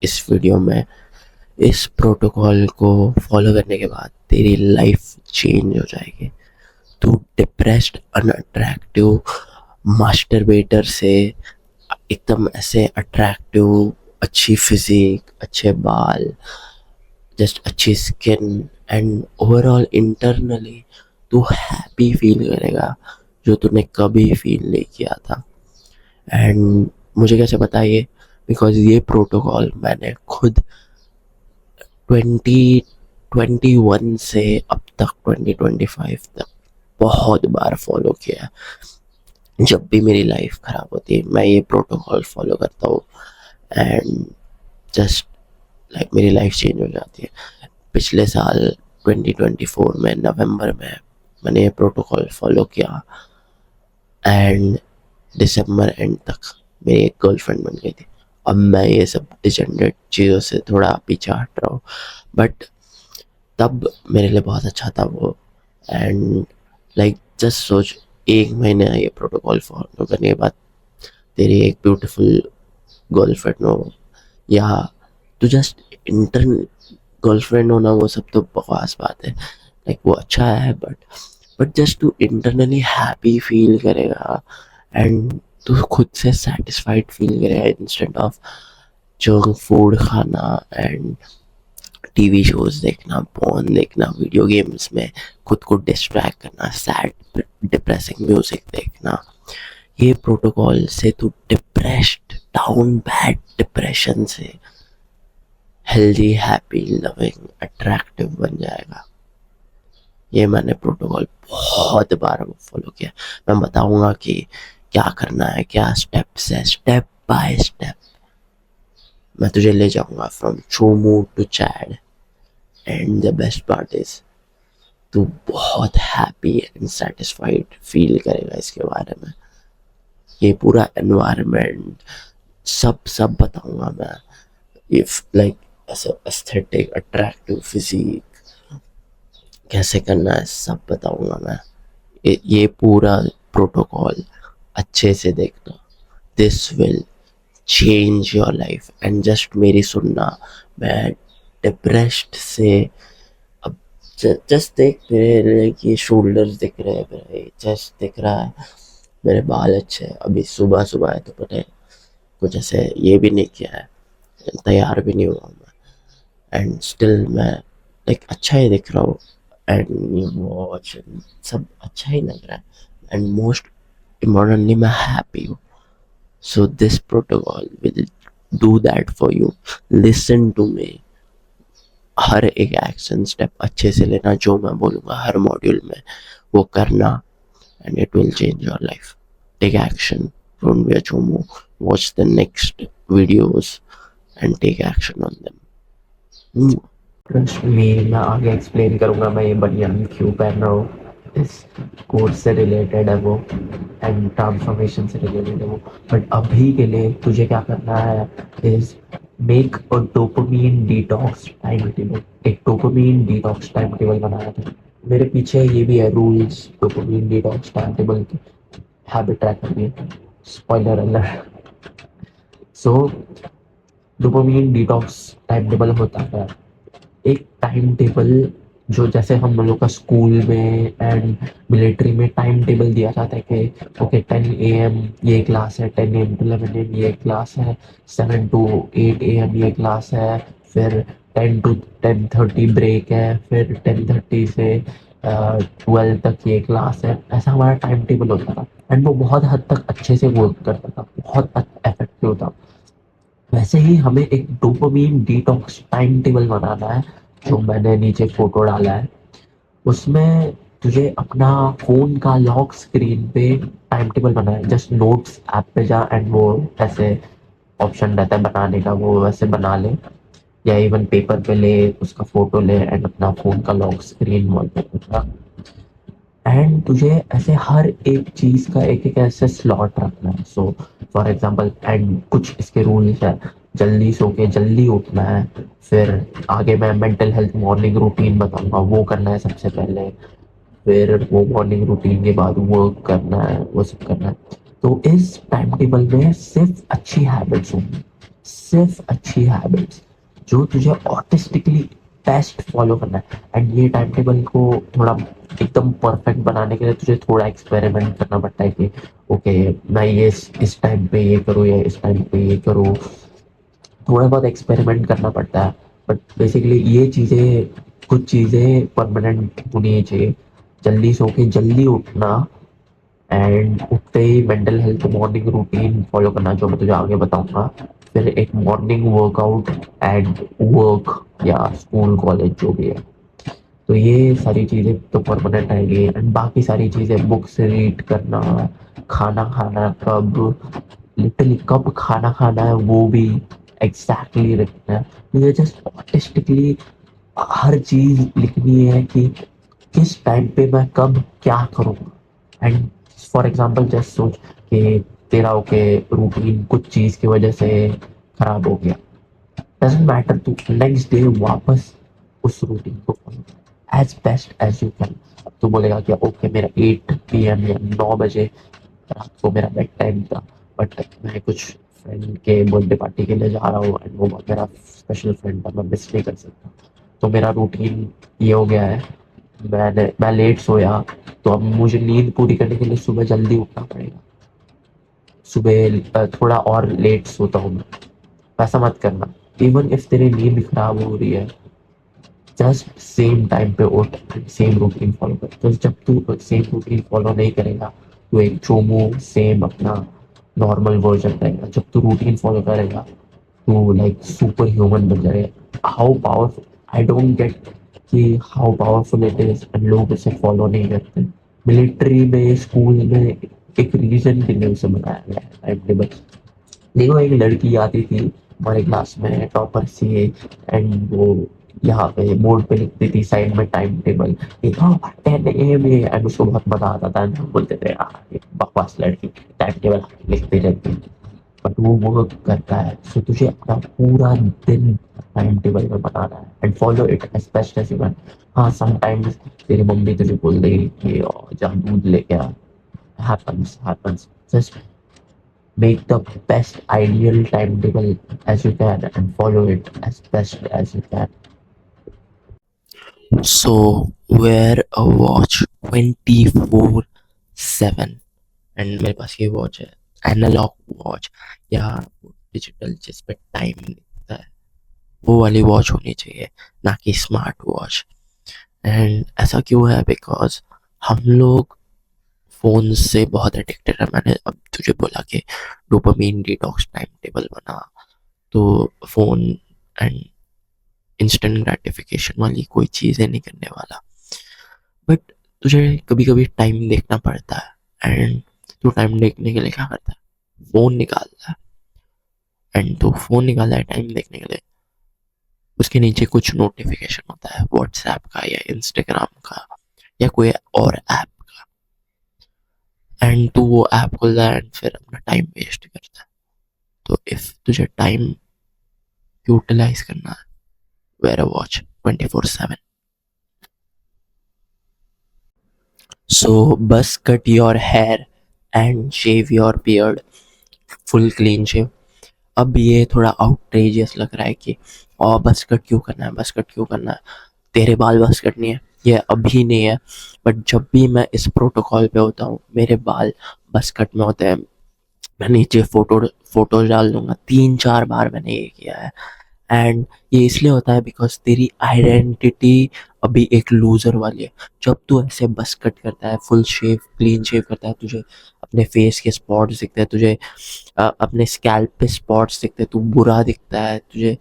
इस वीडियो में। इस प्रोटोकॉल को फॉलो करने के बाद तेरी लाइफ चेंज हो जाएगी। तू डिप्रेस्ड अनअट्रैक्टिव मास्टरबेटर से एकदम ऐसे अट्रैक्टिव, अच्छी फिजिक, अच्छे बाल, जस्ट अच्छी स्किन एंड ओवरऑल इंटरनली तू हैप्पी फील करेगा जो तूने कभी फील नहीं किया था। एंड मुझे कैसे पता ये, बिकॉज ये प्रोटोकॉल मैंने खुद 2021 से अब तक 2025 तक बहुत बार फॉलो किया है। जब भी मेरी लाइफ ख़राब होती है मैं ये प्रोटोकॉल फॉलो करता हूँ एंड जस्ट लाइक मेरी लाइफ चेंज हो जाती है। पिछले साल 2024 में नवंबर में मैंने ये प्रोटोकॉल फॉलो किया एंड दिसंबर एंड तक मेरी एक गर्लफ्रेंड बन गई थी। अब मैं ये सब डिजेंडर्ड चीज़ों से थोड़ा पीछे हट रहा हूँ, बट तब मेरे लिए बहुत अच्छा था वो। एंड लाइक जस्ट सोच, एक महीने ये प्रोटोकॉल फॉलो करने के बाद तेरी एक ब्यूटीफुल गर्लफ्रेंड हो या तो जस्ट इंटरन गर्लफ्रेंड होना, वो सब तो बकवास बात है, लाइक वो अच्छा है, बट जस्ट तू इंटरनली हैप्पी फील करेगा एंड तू खुद से सेटिस्फाइड फील करेगा इंस्टेंट ऑफ जंक फूड खाना एंड टीवी शोज देखना, पॉर्न देखना, वीडियो गेम्स में खुद को डिस्ट्रैक्ट करना, सैड डिप्रेसिंग म्यूजिक देखना। ये प्रोटोकॉल से तू डिप्रेस्ड, डाउन बैड डिप्रेशन से हेल्दी, हैप्पी, लविंग, अट्रैक्टिव बन जाएगा। ये मैंने प्रोटोकॉल बहुत बार फॉलो किया। मैं बताऊंगा कि क्या करना है, क्या स्टेप्स है, स्टेप बाय स्टेप मैं तुझे ले जाऊंगा फ्रॉम चोमू to chad. And the best part is तू बहुत हैप्पी एंड सेटिस्फाइड फील करेगा इसके बारे में। ये पूरा एनवायरनमेंट सब सब बताऊंगा मैं। इफ लाइक ऐसे एस्थेटिक अट्रैक्टिव फिजिक कैसे करना है सब बताऊंगा मैं। ये पूरा प्रोटोकॉल अच्छे से देखना, this will change your life. And just मेरी सुनना, मैं डिप्रेस्ड से अब जस्ट देख, मेरे ये शोल्डर्स दिख रहे हैं, मेरा चेस्ट दिख रहा है, मेरे बाल अच्छे हैं। अभी सुबह सुबह है तो पता है कुछ ऐसे ये भी नहीं किया है, तैयार भी नहीं हुआ मैं, एंड स्टिल मैं लाइक अच्छा ही दिख रहा हूँ एंड ये वॉच सब अच्छा ही लग रहा है एंड मोस्ट इम्पोर्टेंटली मैं हैप्पी हूँ। So this protocol will do that for you. Listen to me, हर एक एक्शन स्टेप अच्छे से लेना, जो मैं बोलूँगा हर मॉड्यूल में वो करना and it will change your life. Take action, don't be a चोमू, watch the next videos and take action on them. Trust me, मैं आगे एक्सप्लेन करूंगा मैं ये बनियान क्यों पहन रहा हूँ। इस कोर्स से रिलेटेड है वो एंड ट्रांसफॉर्मेशन से रिलेटेड है वो। बट अभी के लिए तुझे क्या करना है is make a dopamine detox timetable. एक डोपामीन डिटॉक्स टाइम टेबल बनाया था। मेरे पीछे ये भी है rules, dopamine detox timetable की हैबिट ट्रैकर भी है। Spoiler alert. So dopamine detox timetable होता है एक टाइम टेबल जो जैसे हम लोग का स्कूल में एंड मिलिट्री में टाइम टेबल दिया जाता है कि ओके 10 AM ये क्लास है, 10 AM to 11 AM ये क्लास है, 7 to 8 AM ये क्लास है, फिर 10 to 10:30 ब्रेक है, फिर 10:30 से 12 तक ये क्लास है। ऐसा हमारा टाइम टेबल होता था एंड वो बहुत हद तक अच्छे से वर्क करता था, बहुत इफेक्टिव था। वैसे ही हमें एक डोपामीन डिटॉक्स टाइम टेबल बनाना है जो मैंने नीचे फोटो डाला है। उसमें तुझे अपना फोन का लॉक स्क्रीन पे टाइम टेबल बनाना है। जस्ट नोट्स ऐप पे जा एंड वो ऐसे ऑप्शन रहता है बनाने का, वो वैसे बना ले, या इवन पेपर पे ले, उसका फोटो ले एंड अपना फोन का लॉक स्क्रीन वॉलपेपर। एंड तुझे ऐसे हर एक चीज का एक एक ऐसे स्लॉट रखना है। सो फॉर एग्जांपल एंड कुछ इसके रूल्स है, जल्दी सो के जल्दी उठना है, फिर आगे मैं मेंटल हेल्थ मॉर्निंग रूटीन बताऊंगा वो करना है सबसे पहले, फिर वो मॉर्निंग रूटीन के बाद वर्क करना है, वो सब करना है। तो इस टाइम टेबल में सिर्फ अच्छी हैबिट्स होंगी, सिर्फ अच्छी हैबिट्स जो तुझे ऑटिस्टिकली बेस्ट फॉलो करना है। एंड ये टाइम टेबल को थोड़ा एकदम परफेक्ट बनाने के लिए तुझे थोड़ा एक्सपेरिमेंट करना पड़ता है कि ओके मैं ये इस टाइम पे ये करूँ या इस टाइम पे ये करूँ, थोड़ा बहुत एक्सपेरिमेंट करना पड़ता है। बट बेसिकली ये चीज़ें, कुछ चीज़ें परमानेंट होनी चाहिए। जल्दी सो के जल्दी उठना, एंड उठते ही mental health morning routine follow करना जो मैं तुझे आगे बताऊंगा। फिर एक मॉर्निंग वर्कआउट एंड वर्क या स्कूल कॉलेज जो भी है। तो ये सारी चीज़ें तो परमानेंट रहेंगी। एंड बाकी सारी चीज़ें बुक्स रीड करना, खाना खाना कब, लिटरली कब खाना खाना है वो भी एग्जैक्टली रखना है। मुझे जस्ट ऑटिस्टिकली हर चीज़ लिखनी है कि किस टाइम पे मैं कब क्या करूँगा। एंड फॉर एग्जांपल जस्ट सोच कि तेरा ओके रूटीन कुछ चीज़ की वजह से खराब हो गया, डजेंट मैटर, तू नेक्स्ट डे वापस उस रूटीन को follow as best as you can. अब तू बोलेगा कि ओके मेरा 8 PM या 9 बजे रात को मेरा बेड टाइम था, बट मैं कुछ फ्रेंड के बर्थडे पार्टी के लिए जा रहा हूँ एंड वो मेरा स्पेशल फ्रेंड था, मैं मिस नहीं कर सकता। तो मेरा रूटीन ये हो गया है, मैं लेट सोया, तो अब मुझे नींद पूरी करने के लिए सुबह जल्दी उठना पड़ेगा। सुबह थोड़ा और लेट सोता हूँ मैं। ऐसा मत करना। इवन इफ तेरी नींद खराब हो रही है, जस्ट सेम टाइम पे उठ, सेम रूटीन फॉलो कर। तो जब तू सेम रूटीन फॉलो नहीं करेगा, तो एक चोमू सेम अपना नॉर्मल वर्जन रहेगा। जब तू रूटीन फॉलो करेगा तो लाइक सुपर ह्यूमन बन जाएगा। How powerful, I don't get कि how powerful it is and लोग इसे फॉलो नहीं करते। मिलिट्री में, स्कूल में एक रीजन के लिए उसे बनाया गया है टाइम टेबल। देखो एक लड़की आती थी हमारे क्लास में, टॉपर सी, एंड वो यहाँ पे बोर्ड पे लिखती थी साइड में टाइम टेबल कि हाँ 10 AM है, एंड उसको बहुत मजा आता था। हम बोलते थे यार ये बकवास लड़की टाइम टेबल लिखती रहती है। बट वो वर्क करता है। सो तुझे अपना पूरा दिन टाइम टेबल में बनाना है and follow it as best as you can. हाँ समटाइम्स तेरी मम्मी तुझे बोल देगी कि जा दूध लेके आ, happens. Just make the best ideal timetable as you can and follow it as best as you can. So wear a watch 24/7, and मेरे पास ये वॉच है, एनालॉग वॉच या डिजिटल जिस पे टाइम दिखता है, वो वाली वॉच होनी चाहिए, ना कि स्मार्ट वॉच। एंड ऐसा क्यों है? बिकॉज हम लोग फ़ोन से बहुत एडिक्टेड है। मैंने अब तुझे बोला कि डोपामीन डिटॉक्स टाइम टेबल बना, तो फ़ोन एंड इंस्टेंट ग्रेटिफिकेशन वाली कोई चीज़ें नहीं करने वाला। बट तुझे कभी कभी टाइम देखना पड़ता है, एंड तू टाइम देखने के लिए क्या करता है? फ़ोन निकालता है। एंड तो फ़ोन निकाला है टाइम देखने के लिए, उसके नीचे कुछ नोटिफिकेशन होता है व्हाट्सएप का या इंस्टाग्राम का या कोई और ऐप का, एंड तू वो ऐप खोलता है एंड फिर अपना टाइम वेस्ट करता है। तो इफ तुझे टाइम यूटिलाइज करना है, wear a watch 24/7. So bus cut your hair and shave your beard, full clean shave. अब ये थोड़ा आउटरेजियस लग रहा है कि और बस कट क्यों करना है, बस कट क्यों करना है, तेरे बाल बस कटनी है, ये अभी नहीं है। बट जब भी मैं इस प्रोटोकॉल पे होता हूँ मेरे बाल बस कट में होते हैं। मैं नीचे फोटो डाल दूंगा, 3-4 बार मैंने ये किया है। एंड ये इसलिए होता है बिकॉज तेरी आइडेंटिटी अभी एक लूजर वाली है। जब तू ऐसे बस कट करता है, फुल शेव क्लीन शेव करता है, तुझे अपने फेस के स्पॉट्स दिखते हैं, तुझे अपने स्कैल्प पे स्पॉट्स दिखते हैं, तू बुरा दिखता है तुझे।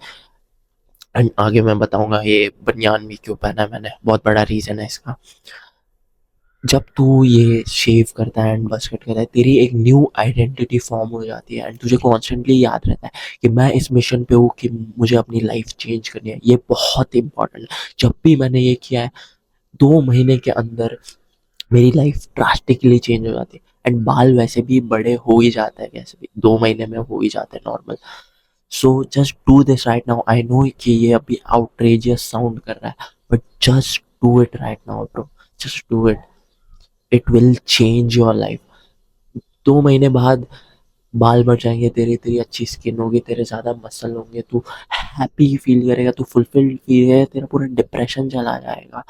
एंड आगे मैं बताऊंगा ये बनियान भी क्यों पहना है मैंने, बहुत बड़ा रीज़न है इसका। जब तू ये शेव करता है एंड बस कट करता है, तेरी एक न्यू आइडेंटिटी फॉर्म हो जाती है एंड तुझे कॉन्स्टेंटली याद रहता है कि मैं इस मिशन पे हूँ कि मुझे अपनी लाइफ चेंज करनी है। ये बहुत इंपॉर्टेंट है। जब भी मैंने ये किया है, 2 महीने के अंदर मेरी लाइफ ड्रास्टिकली चेंज हो जाती है। एंड बाल वैसे भी बड़े हो ही जाते हैं, कैसे भी 2 महीने में हो ही जाते हैं normal. So just do this right now. I no कि ये अभी आउटरेजियस साउंड कर रहा है, but just do it right now bro, just do it. It will change your life. 2 महीने बाद बाल बढ़ जाएंगे तेरे, तेरी अच्छी स्किन होगी, तेरे ज़्यादा मसल होंगे, तू हैप्पी फील करेगा, तू फुलफिल्ड फील करेगा, तेरा पूरा डिप्रेशन चला जाएगा।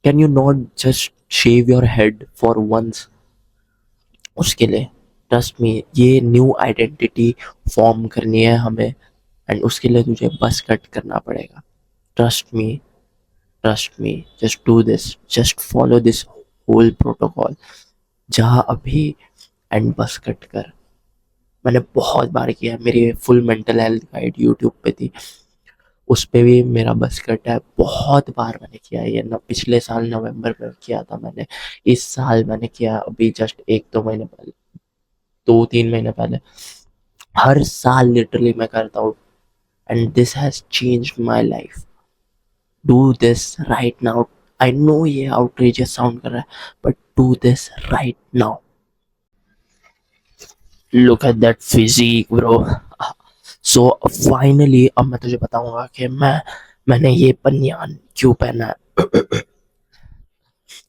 Can you not just shave your head for once? उसके लिए ट्रस्ट मी, ये न्यू आइडेंटिटी फॉर्म करनी है हमें, एंड उसके लिए तुझे बस कट करना पड़ेगा। Trust me, trust me, just do this, just follow this whole protocol. जहाँ अभी एंड बस कट कर। मैंने बहुत बार किया, मेरी full mental health guide YouTube पे थी, उस पे भी मेरा बस कट है। बहुत बार मैंने किया है ये ना, पिछले साल नवंबर में किया था मैंने, इस साल मैंने किया अभी जस्ट 1-2 महीने पहले, 2-3 महीने पहले। हर साल लिटरली मैं करता हूँ, and this has changed my life. Do this right now. I know ये आउटरीचियस साउंड कर रहा है, but do this right now. Look at that physique bro. So finally अब मैं तुझे बताऊंगा कि मैंने ये बनियान क्यों पहना है।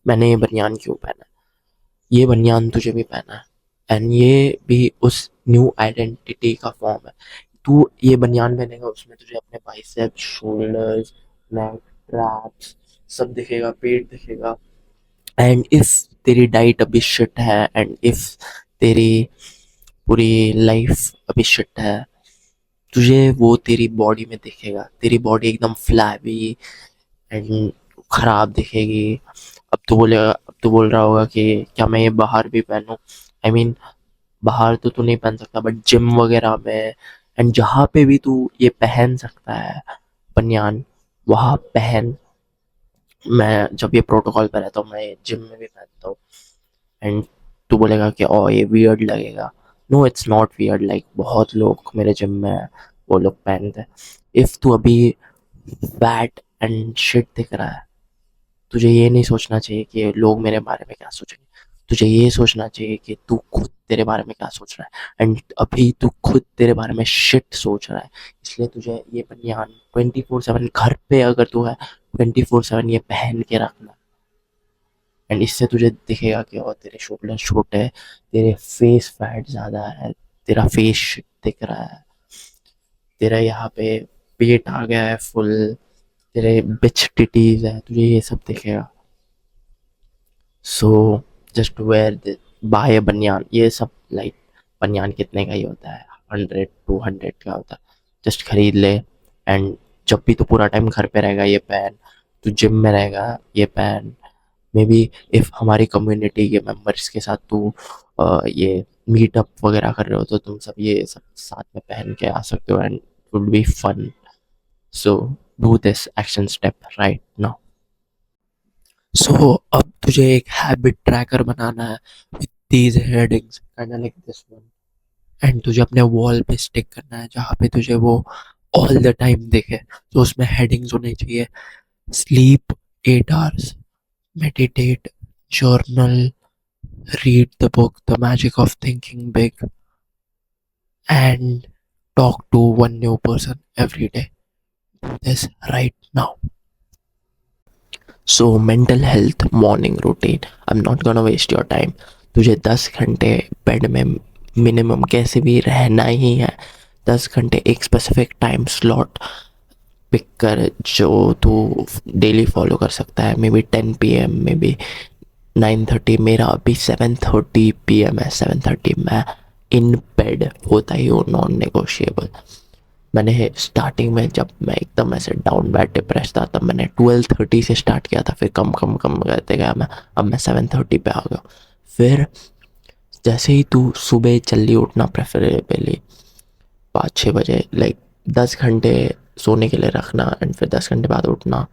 मैंने ये बनियान क्यों पहना है, ये बनियान तुझे भी पहना है, एंड ये भी उस न्यू आइडेंटिटी का फॉर्म है। तू ये बनियान पहनेगा, उसमें तुझे अपने बाइसेप्स, शोल्डर्स, नेक, ट्रैप्स सब दिखेगा, पेट दिखेगा। एंड इफ तेरी डाइट अभी शिट है, एंड इफ तेरी पूरी लाइफ अभी शिट है, तुझे वो तेरी बॉडी में दिखेगा। तेरी बॉडी एकदम फ्लैबी एंड खराब दिखेगी। अब तो बोल रहा होगा कि क्या मैं ये बाहर भी पहनूं? आई मीन, बाहर तो तू नहीं पहन सकता, बट जिम वगैरह में एंड जहाँ पे भी तू ये पहन सकता है बनियान, वहाँ पहन। मैं जब ये प्रोटोकॉल पे रहता हूँ, मैं जिम में भी पहनता हूँ। एंड तू बोलेगा कि ओ ये वियर्ड लगेगा। No, it's not weird. Like बहुत लोग मेरे जिम में है, वो लोग पहनते हैं। इफ तू अभी फैट एंड शिट दिख रहा है, तुझे ये नहीं सोचना चाहिए कि लोग मेरे बारे में क्या सोचेंगे। तुझे ये सोचना चाहिए कि तू खुद तेरे बारे में क्या सोच रहा है, एंड अभी तू खुद तेरे बारे में शिट सोच रहा है। इसलिए तुझे ये बनियान 24/7 घर पे अगर तू है, 24/7 ये पहन के रखना। एंड इससे तुझे दिखेगा कि और तेरे शोल्डर छोटे है, तेरे फेस फैट ज़्यादा है, तेरा फेस शिट दिख रहा है, तेरा यहाँ पे पेट आ गया है फुल, तेरे बिच टिटीज है, तुझे ये सब दिखेगा। सो जस्ट वेयर, बाय बनियान। ये सब लाइक बनियान कितने का ही होता है, 100-200 का होता है। जस्ट खरीद ले, एंड जब भी तो पूरा टाइम घर पे रहेगा ये पहन, तू जिम में रहेगा ये पहन। मे बी इफ हमारी कम्युनिटी के मेंबर्स के साथ तू ये मीटअप वगैरह कर रहे हो, तो तुम सब ये सब साथ में पहन के आ सकते हो, and would be fun. So do this action step right now. So अब तुझे एक हैबिट ट्रैकर बनाना है with these headings kind like this one, and तुझे अपने वॉल पे स्टिक करना है जहाँ पे तुझे वो ऑल द टाइम दिखे। तो उसमें हेडिंग्स होने चाहिए: sleep 8 hours, meditate, journal, read the book The Magic of Thinking Big, and talk to one new person every day. Do this right now. So mental health morning routine, I am not gonna waste your time. तुझे 10 घंटे bed में minimum कैसे भी रहना ही है। 10 घंटे एक specific time slot pick कर जो तू डेली फॉलो कर सकता है। May be 10 PM, may be 9:30। मेरा अभी 7:30 PM है। 7:30 मैं इन बेड होता ही हूँ, नॉन नेगोशिएबल। मैंने स्टार्टिंग में जब मैं एकदम ऐसे डाउन बैड डिप्रेस था, तब मैंने 12:30 से स्टार्ट किया था, फिर कम कम कम करते गया मैं। अब मैं 7:30 पे आ गया। फिर जैसे ही तू सुबह जल्दी उठना, प्रेफरेबली 5-6 बजे, लाइक 10 घंटे सोने के लिए रखना, एंड फिर 10 घंटे बाद उठना।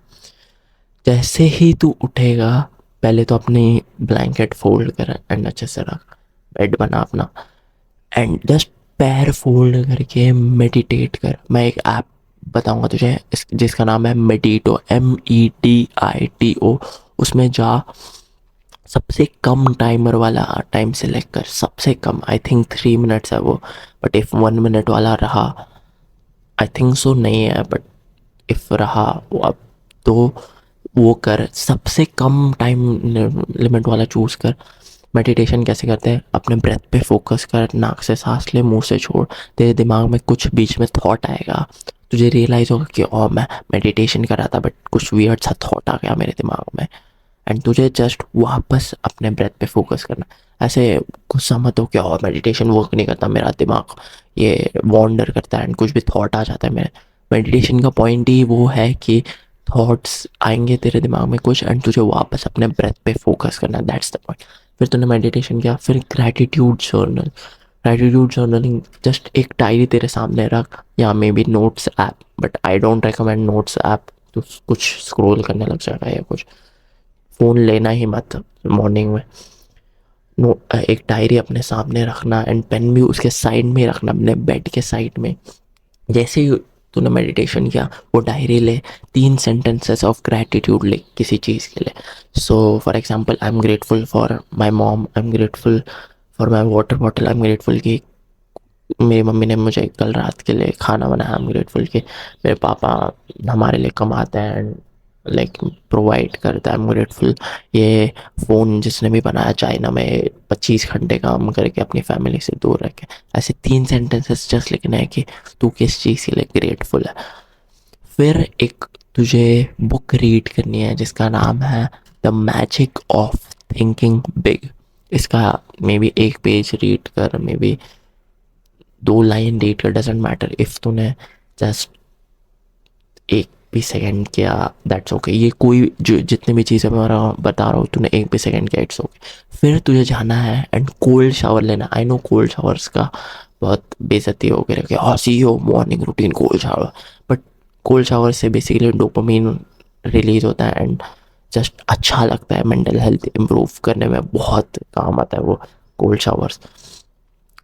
जैसे ही तू उठेगा, पहले तो अपनी ब्लैंकेट फोल्ड कर एंड अच्छे से रख, बेड बना अपना, एंड जस्ट पैर फोल्ड करके मेडिटेट कर। मैं एक ऐप बताऊंगा तुझे जिसका नाम है मेडिटो, MEDITO। उसमें जा, सबसे कम टाइमर वाला टाइम सेलेक्ट कर, सबसे कम। आई थिंक 3 मिनट्स है वो, बट इफ़ 1 मिनट वाला रहा, आई थिंक सो नहीं है, बट इफ़ रहा वो अब, तो वो कर। सबसे कम टाइम लिमिट वाला चूज़ कर, मेडिटेशन कैसे करते हैं? अपने ब्रेथ पे फोकस कर, नाक से सांस ले, मुंह से छोड़। तेरे दिमाग में कुछ बीच में थॉट आएगा, तुझे रियलाइज़ होगा कि ओ मैं मेडिटेशन कर रहा था बट कुछ वियर्ड सा थॉट आ गया मेरे दिमाग में, एंड तुझे जस्ट वापस अपने ब्रेथ पे फोकस करना। ऐसे गुस्सा मत हो कि ओ मेडिटेशन वर्क नहीं करता, मेरा दिमाग ये वॉन्डर करता है एंड कुछ भी थॉट आ जाता है मेरे। मेडिटेशन का पॉइंट ही वो है कि थॉट्स आएंगे तेरे दिमाग में कुछ, एंड तुझे वापस अपने ब्रेथ पे फोकस करना है, दैट्स द पॉइंट। फिर तूने मेडिटेशन किया, फिर gratitude journal. Gratitude journaling, just एक डायरी तेरे सामने रख, या may be notes app, but I don't recommend notes app, तो कुछ स्क्रॉल करने लग जाएगा या कुछ। फ़ोन लेना ही मत मॉर्निंग में। एक डायरी अपने सामने रखना एंड पेन भी उसके साइड में रखना, अपने बेड के साइड में। जैसे ही तूने मेडिटेशन किया, वो डायरी ले, 3 सेंटेंसेस ऑफ ग्रैटिट्यूड लिख किसी चीज़ के लिए। So for example, I am grateful for my mom, I am grateful for my water bottle, I am grateful कि मेरी मम्मी ने मुझे कल रात के लिए खाना बनाया, आई एम ग्रेटफुल कि मेरे पापा हमारे लिए कमाते हैं एंड लाइक प्रोवाइड करता है, आई एम ग्रेटफुल ये फ़ोन जिसने भी बनाया चाइना में 25 घंटे काम करके अपनी फैमिली से दूर रखे। ऐसे 3 सेंटेंसेस जस्ट लिखना है कि तू किस चीज़ के लिए ग्रेटफुल है। फिर एक तुझे बुक रीड करनी है जिसका नाम है the magic of thinking big. इसका मे बी 1 पेज रीड कर, मे बी 2 लाइन रीड कर, डजेंट मैटर। इफ़ तूने जस्ट 1 भी सेकेंड किया, दैट्स ओके। ये कोई जो जितनी भी चीज़ें मैं बता रहा हूँ, तूने 1 भी सेकेंड किया, इट्स ओके। फिर तुझे जाना है एंड कोल्ड शावर लेना। आई नो कोल्ड शावर्स का बहुत बेइज्जती हो गई कि हाँ सी हो morning routine cold shower, but cold shower से बेसिकली डोपामीन रिलीज होता है एंड जस्ट अच्छा लगता है, मेंटल हेल्थ इम्प्रूव करने में बहुत काम आता है वो cold showers.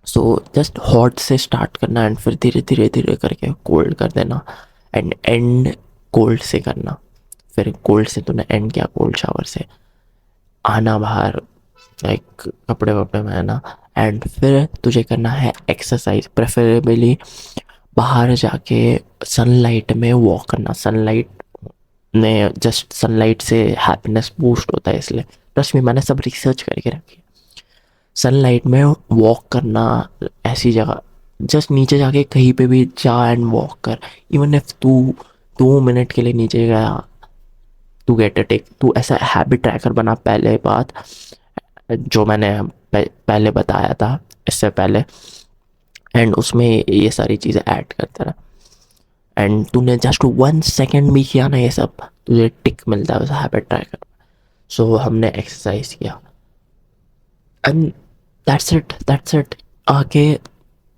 So just hot से स्टार्ट करना एंड फिर धीरे धीरे धीरे करके कोल्ड कर देना एंड एंड कोल्ड से करना। फिर कोल्ड से तूने एंड किया कोल्ड शावर से, आना बाहर, लाइक कपड़े वपड़े में आना, एंड फिर तुझे करना है एक्सरसाइज, प्रेफरेबली बाहर जाके सनलाइट में वॉक करना। सनलाइट में जस्ट सनलाइट से हैप्पीनेस बूस्ट होता है, इसलिए ट्रस्ट मी मैंने सब रिसर्च करके रखी है। सनलाइट में वॉक करना, ऐसी जगह जस्ट नीचे जाके कहीं पे भी जा एंड वॉक कर। इवन इफ तू 2 मिनट के लिए नीचे गया, तू गेट अ टेक, तू ऐसा हैबिट ट्रैकर बना। पहले बात जो मैंने पहले बताया था इससे पहले, एंड उसमें ये सारी चीज़ें ऐड करते रहा, एंड तूने जस्ट 1 सेकेंड भी किया ना ये सब, तुझे टिक मिलता है उस हैबिट ट्रैकर। सो हमने एक्सरसाइज किया एंड दैट्स इट। आके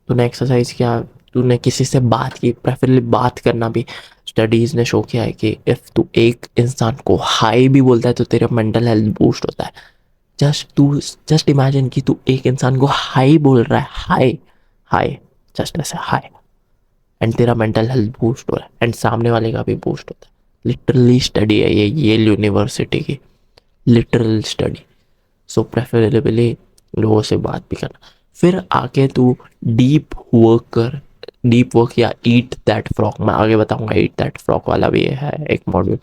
तूने एक्सरसाइज किया, तूने किसी से बात की, प्रेफरली बात करना भी स्टडीज़ ने शो किया है कि इफ़ तू एक इंसान को हाई भी बोलता है तो तेरा मेंटल हेल्थ बूस्ट होता है। जस्ट इमेजिन कि तू एक इंसान को हाई बोल रहा है, हाई हाई, जस्ट ऐसे हाई, एंड तेरा मेंटल हेल्थ बूस्ट हो रहा है एंड सामने वाले का भी बूस्ट होता है। लिटरली स्टडी है ये येल यूनिवर्सिटी की, लिटरल स्टडी। सो प्रेफरेबली लोगों से बात भी करना। फिर आके तू डीप वर्क कर, डीप वर्क या ईट दैट फ्रॉग, मैं आगे बताऊंगा। ईट दैट फ्रॉग वाला भी है एक मॉड्यूल।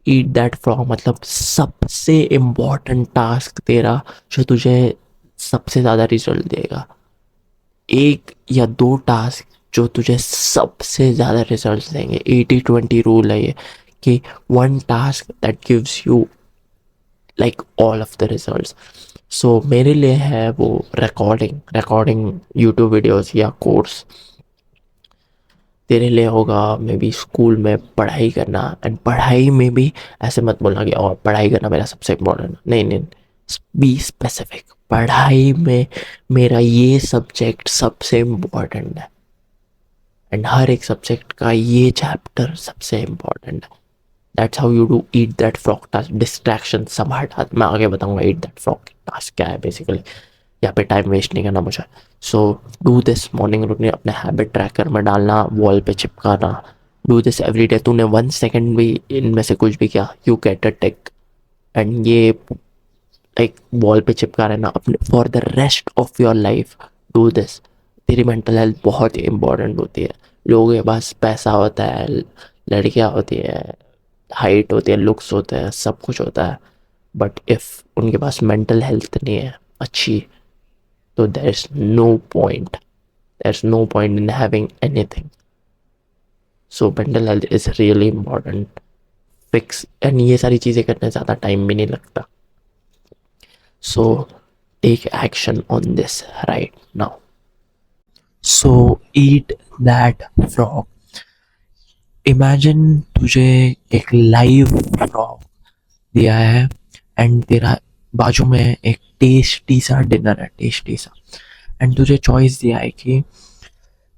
ईट दैट फ्रॉग मतलब सबसे इम्पॉर्टेंट टास्क तेरा, जो तुझे सबसे ज़्यादा रिजल्ट देगा। 1 या 2 टास्क जो तुझे सबसे ज़्यादा रिजल्ट देंगे। 80-20 रूल है ये, कि 1 task that gives you like all of the results. So मेरे लिए है वो रिकॉर्डिंग यूट्यूब वीडियोस या कोर्स। तेरे लिए होगा मे बी स्कूल में पढ़ाई करना, एंड पढ़ाई में भी ऐसे मत बोलना कि और पढ़ाई करना मेरा सबसे इम्पोर्टेंट, नहीं नहीं, बी स्पेसिफिक। पढ़ाई में मेरा ये सब्जेक्ट सबसे इम्पोर्टेंट है एंड हर एक सब्जेक्ट का ये चैप्टर सबसे इम्पोर्टेंट है। That's how you do eat that frog task. Distraction सब हटा, मैं आगे बताऊंगा ईट दैट फ्रॉग टास्क क्या है बेसिकली। यहाँ पे टाइम वेस्ट नहीं करना मुझे। So do this morning routine, अपने हैबिट ट्रैकर में डालना, वॉल पे चिपकाना। Do this every day. तूने 1 सेकेंड भी इनमें से कुछ भी किया, you get a tick, and ये एक वॉल पे चिपका रहना अपने for the rest of your life. Do this. तेरी मेंटल हेल्थ बहुत ही इंपॉर्टेंट होती है। लोगों के पास पैसा होता है, लड़कियां होती है, हाइट होती है, लुक्स होते हैं, सब कुछ होता है, बट इफ़ उनके पास मेंटल हेल्थ नहीं है अच्छी, तो there is no point in having anything. So mental health is really important. Fix and ये सारी चीज़ें करने ज़्यादा टाइम भी नहीं लगता. So take action on this right now. So eat that frog. Imagine तुझे एक लाइव फ्रॉग दिया है एंड तेरा बाजू में एक टेस्टी सा डिनर है, टेस्टी सा, एंड तुझे चॉइस दिया है कि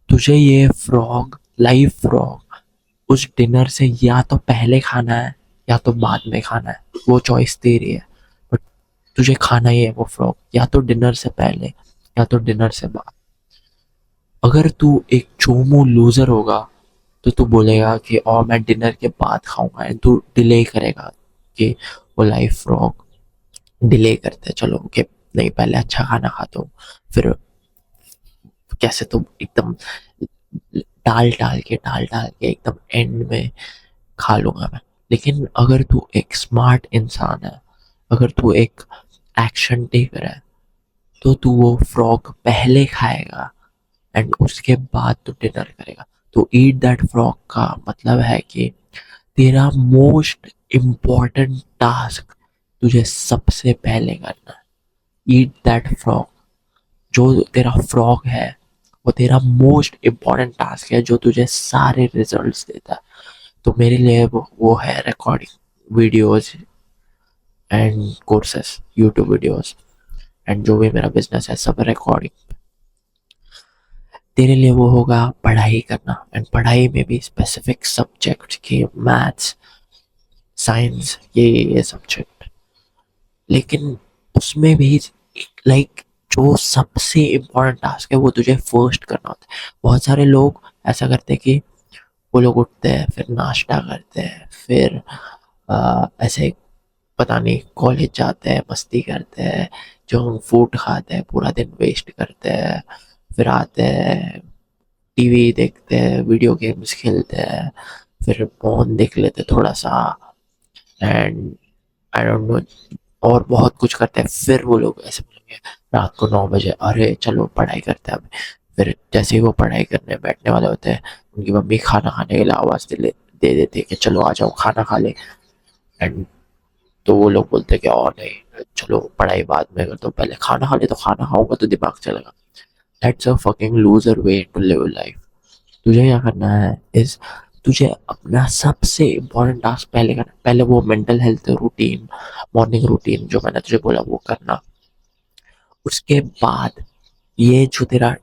तुझे ये फ्रॉग, लाइव फ्रॉग, उस डिनर से या तो पहले खाना है या तो बाद में खाना है. वो चॉइस तेरी है, बट तुझे खाना ही है वो फ्रॉग, या तो डिनर से पहले या तो डिनर से बाद. अगर तू एक चोमू लूजर होगा तो तू बोलेगा कि और मैं डिनर के बाद खाऊंगा, एंड तू डिले करेगा कि वो लाइव फ्रॉग डिले करते हैं, चलो कि नहीं पहले अच्छा खाना खाता हूँ, फिर कैसे तो एकदम डाल डाल के एकदम एंड में खा लूंगा मैं. लेकिन अगर तू एक स्मार्ट इंसान है, अगर तू एक एक्शन टेकर है, तो तू वो फ्रॉग पहले खाएगा एंड उसके बाद तू डिनर करेगा. तो ईट दैट फ्रॉग का मतलब है कि तेरा मोस्ट इम्पॉर्टेंट टास्क तुझे सबसे पहले करना है. ईट दैट फ्रॉग. जो तेरा फ्रॉग है वो तेरा मोस्ट इम्पॉर्टेंट टास्क है जो तुझे सारे रिजल्ट्स देता है. तो मेरे लिए वो है recording videos and courses, YouTube videos, and जो भी मेरा बिजनेस है सब रिकॉर्डिंग. तेरे लिए वो होगा पढ़ाई करना, एंड पढ़ाई में भी स्पेसिफिक सब्जेक्ट के मैथ्स, साइंस, ये सब्जेक्ट. लेकिन उसमें भी लाइक जो सबसे इम्पोर्टेंट टास्क है वो तुझे फर्स्ट करना होता है. बहुत सारे लोग ऐसा करते हैं कि वो लोग उठते हैं, फिर नाश्ता करते हैं, फिर ऐसे पता नहीं कॉलेज जाते हैं, मस्ती करते हैं, जंक फूड खाते हैं, पूरा दिन वेस्ट करते हैं, फिर आते हैं, टीवी देखते हैं, वीडियो गेम्स खेलते हैं, फिर फोन देख लेते हैं थोड़ा सा, एंड आई डोंट नो और बहुत कुछ करते हैं. फिर वो लोग ऐसे बोलेंगे रात को 9 बजे, अरे चलो पढ़ाई करते हैं अब. फिर जैसे ही वो पढ़ाई करने बैठने वाले होते हैं, उनकी मम्मी खाना खाने के लिए आवाज़ दे देती है कि चलो आ जाओ खाना खा ले. एंड तो वो लोग बोलते हैं कि और नहीं, चलो पढ़ाई बाद में कर दो, पहले खाना खा ले, तो खाना खाऊंगा तो दिमाग चलेगा. That's a fucking loser way to live life. तुझे क्या करना है इस, तुझे अपना सबसे इम्पोर्टेंट टास्क पहले करना. पहले वो mental health routine, morning routine जो मैंने तुझे बोला वो करना. उसके बाद ये जो तेरा